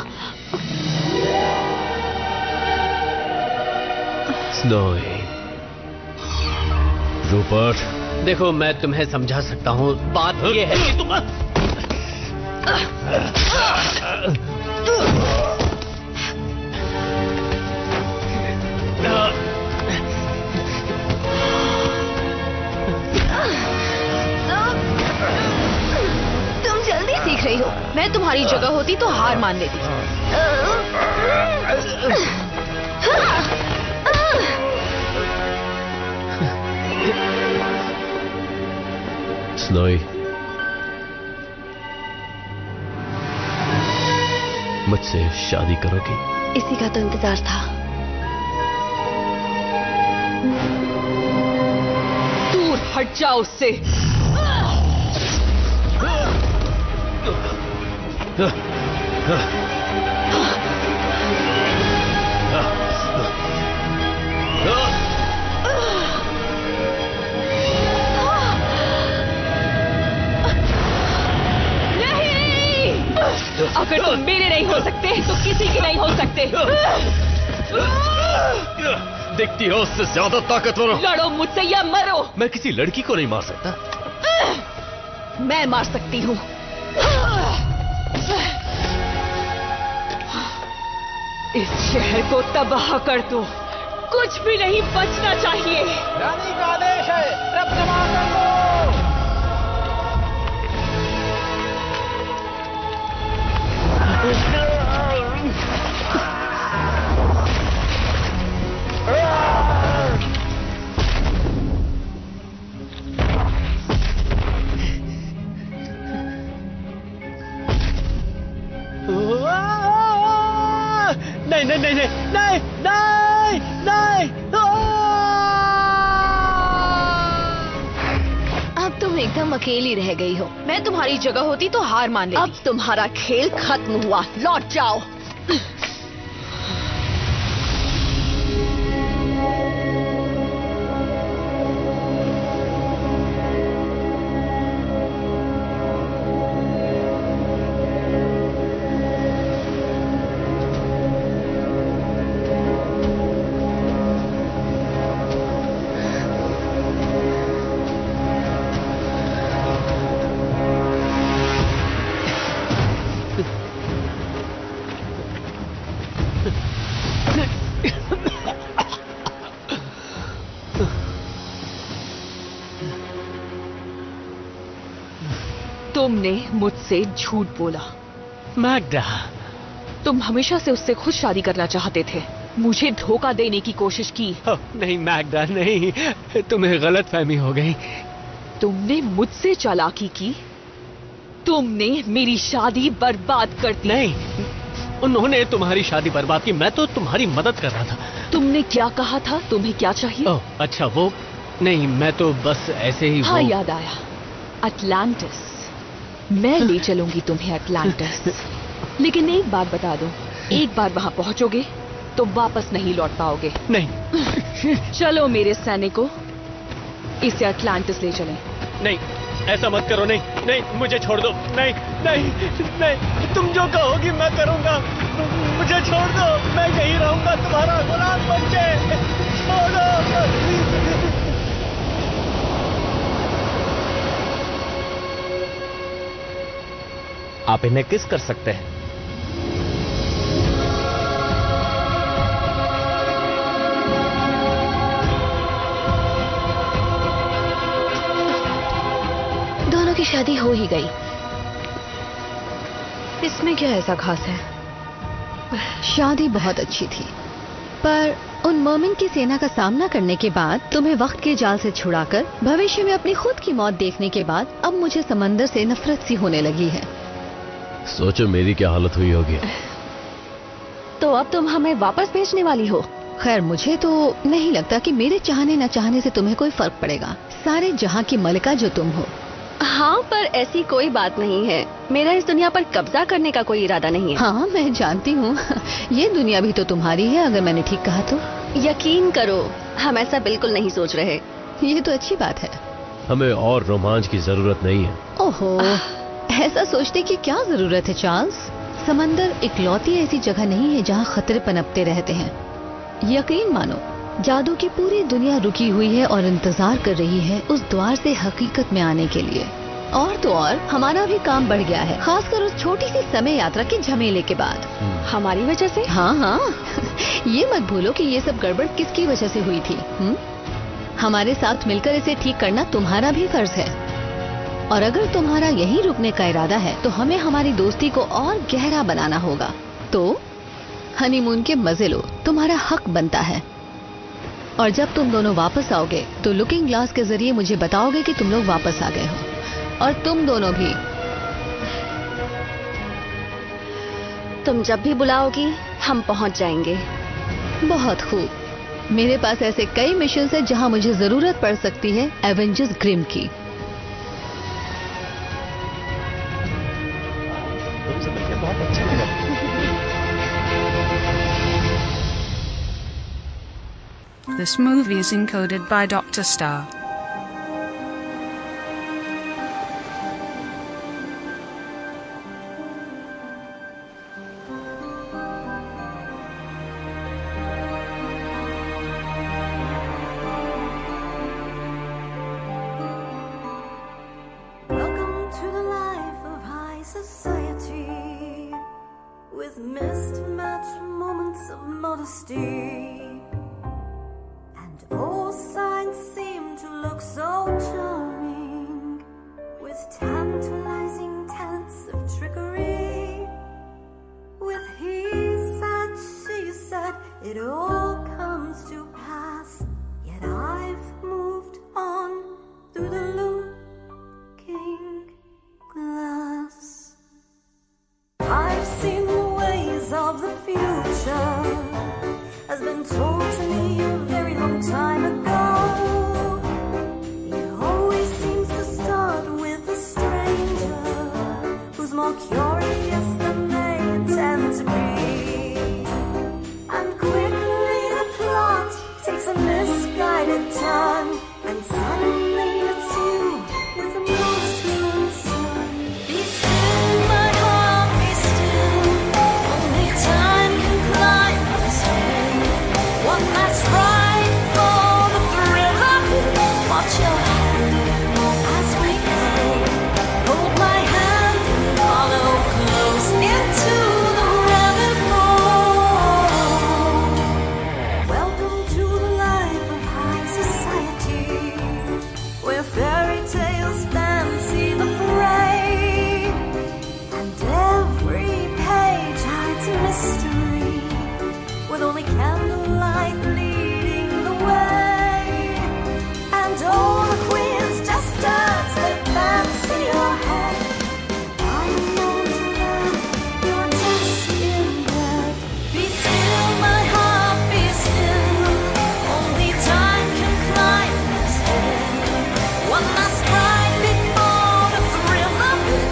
स्नोई, रूपर्ट, देखो मैं तुम्हें समझा सकता हूँ। बात ये है कि तुम तुम जल्दी सीख रही हो। मैं तुम्हारी जगह होती तो हार मान लेती। स्नोई, मुझसे शादी करोगी? इसी का तो इंतजार था। दूर हट जाओ उससे। अगर तुम मेरे नहीं हो सकते तो किसी के नहीं हो सकते। दिखती हो उससे ज्यादा ताकतवर हो। लड़ो मुझसे या मरो। मैं किसी लड़की को नहीं मार सकता। मैं मार सकती हूँ। इस शहर को तबाह कर दो, कुछ भी नहीं बचना चाहिए। रानी का आदेश है, सब जमा कर दो। नहीं नहीं नहीं नहीं नहीं नहीं अब तुम एकदम अकेली रह गई हो। मैं तुम्हारी जगह होती तो हार मान लेती। अब तुम्हारा खेल खत्म हुआ, लौट जाओ। तुमने मुझसे झूठ बोला। मैग्डा, तुम हमेशा से उससे खुद शादी करना चाहते थे, मुझे धोखा देने की कोशिश की। नहीं मैग्डा नहीं, तुम्हें गलतफहमी हो गई। तुमने मुझसे चालाकी की, तुमने मेरी शादी बर्बाद कर दी। नहीं, उन्होंने तुम्हारी शादी बर्बाद की, मैं तो तुम्हारी मदद कर रहा था। तुमने क्या कहा था? तुम्हें क्या चाहिए? ओह अच्छा, वो नहीं, मैं तो बस ऐसे ही। हाँ याद आया, अटलांटिस। मैं ले चलूंगी तुम्हें अटलांटिस। लेकिन एक बात बता दूं, एक बार वहां पहुंचोगे तो वापस नहीं लौट पाओगे। नहीं। चलो मेरे सैनिकों, इसे अटलांटिस ले चलें। नहीं, ऐसा मत करो। नहीं नहीं, मुझे छोड़ दो। नहीं नहीं नहीं, तुम जो कहोगी मैं करूंगा। मुझे छोड़ दो, मैं यहीं रहूंगा तुम्हारा गुलाम बन के। छोड़ो। आप इन्हें किस कर सकते हैं? दोनों की शादी हो ही गई, इसमें क्या ऐसा खास है? शादी बहुत अच्छी थी, पर उन मोमिन की सेना का सामना करने के बाद, तुम्हें वक्त के जाल से छुड़ाकर भविष्य में अपनी खुद की मौत देखने के बाद अब मुझे समंदर से नफरत सी होने लगी है। सोचो मेरी क्या हालत हुई होगी। तो अब तुम हमें वापस भेजने वाली हो? खैर, मुझे तो नहीं लगता कि मेरे चाहने न चाहने से तुम्हें कोई फर्क पड़ेगा। सारे जहां की मलिका जो तुम हो। हाँ, पर ऐसी कोई बात नहीं है। मेरा इस दुनिया पर कब्जा करने का कोई इरादा नहीं है। हाँ, मैं जानती हूँ। ये दुनिया भी तो तुम्हारी है, अगर मैंने ठीक कहा तो। यकीन करो, हम ऐसा बिल्कुल नहीं सोच रहे। ये तो अच्छी बात है। हमें और रोमांच की जरूरत नहीं है। ओहो, ऐसा सोचने की क्या जरूरत है चार्ल्स? समंदर इकलौती ऐसी जगह नहीं है जहाँ खतरे पनपते रहते हैं। यकीन मानो, जादू की पूरी दुनिया रुकी हुई है और इंतजार कर रही है उस द्वार से हकीकत में आने के लिए। और तो और हमारा भी काम बढ़ गया है, खासकर उस छोटी सी समय यात्रा के झमेले के बाद। हमारी वजह से? हाँ हाँ। ये मत भूलो कि ये सब गड़बड़ किसकी वजह से हुई थी। हमारे साथ मिलकर इसे ठीक करना तुम्हारा भी फर्ज है। और अगर तुम्हारा यहीं रुकने का इरादा है तो हमें हमारी दोस्ती को और गहरा बनाना होगा। तो हनीमून के मजे लो, तुम्हारा हक बनता है। और जब तुम दोनों वापस आओगे तो लुकिंग ग्लास के जरिए मुझे बताओगे कि तुम लोग वापस आ गए हो। और तुम दोनों भी। तुम जब भी बुलाओगी हम पहुंच जाएंगे। बहुत खूब। मेरे पास ऐसे कई मिशन है जहां मुझे जरूरत पड़ सकती है एवेंजर्स ग्रिम की। तुमसे मिलकर बहुत अच्छा लगा। This movie is encoded by Dr. Star. Welcome to the life of high society, with mismatched moments of modesty. All signs seem to look so charming, with tantalizing talents of trickery. With he said, she said, it all comes to pass. Yet I've moved on through the looking glass. I've seen the ways of the future, has been told to me a very long time ago. It always seems to start with a stranger who's more curious than they intend to be. And quickly the plot takes a misguided turn, and suddenly it's you with the most concern. Be still, my heart, be still. Only time can climb this hill. One last ride for the thrill. Watch your hand as we go. Hold my hand, follow close into the rabbit hole. Welcome to the life of high society, where fairy tales fancy the fray. with only candlelight leading the way. And all the queens just as they fancy your head. Unknown to them, you're just in bed. Be still, my heart, be still. Only time can climb this hill. One last ride before the thrill of it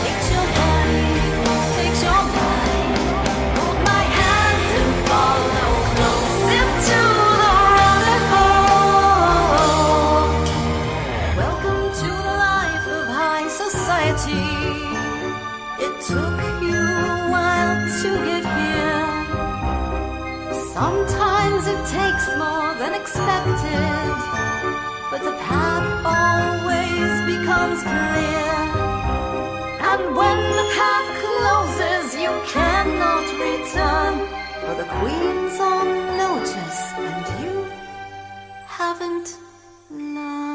takes your body, takes your mind. Hold my hand and follow close into the rabbit hole. Welcome to the life of high society. It took you a while to get here. Sometimes it takes more than expected, but the path always becomes clear. And when the path closes, you cannot return. For the queen's on notice, and you haven't learned.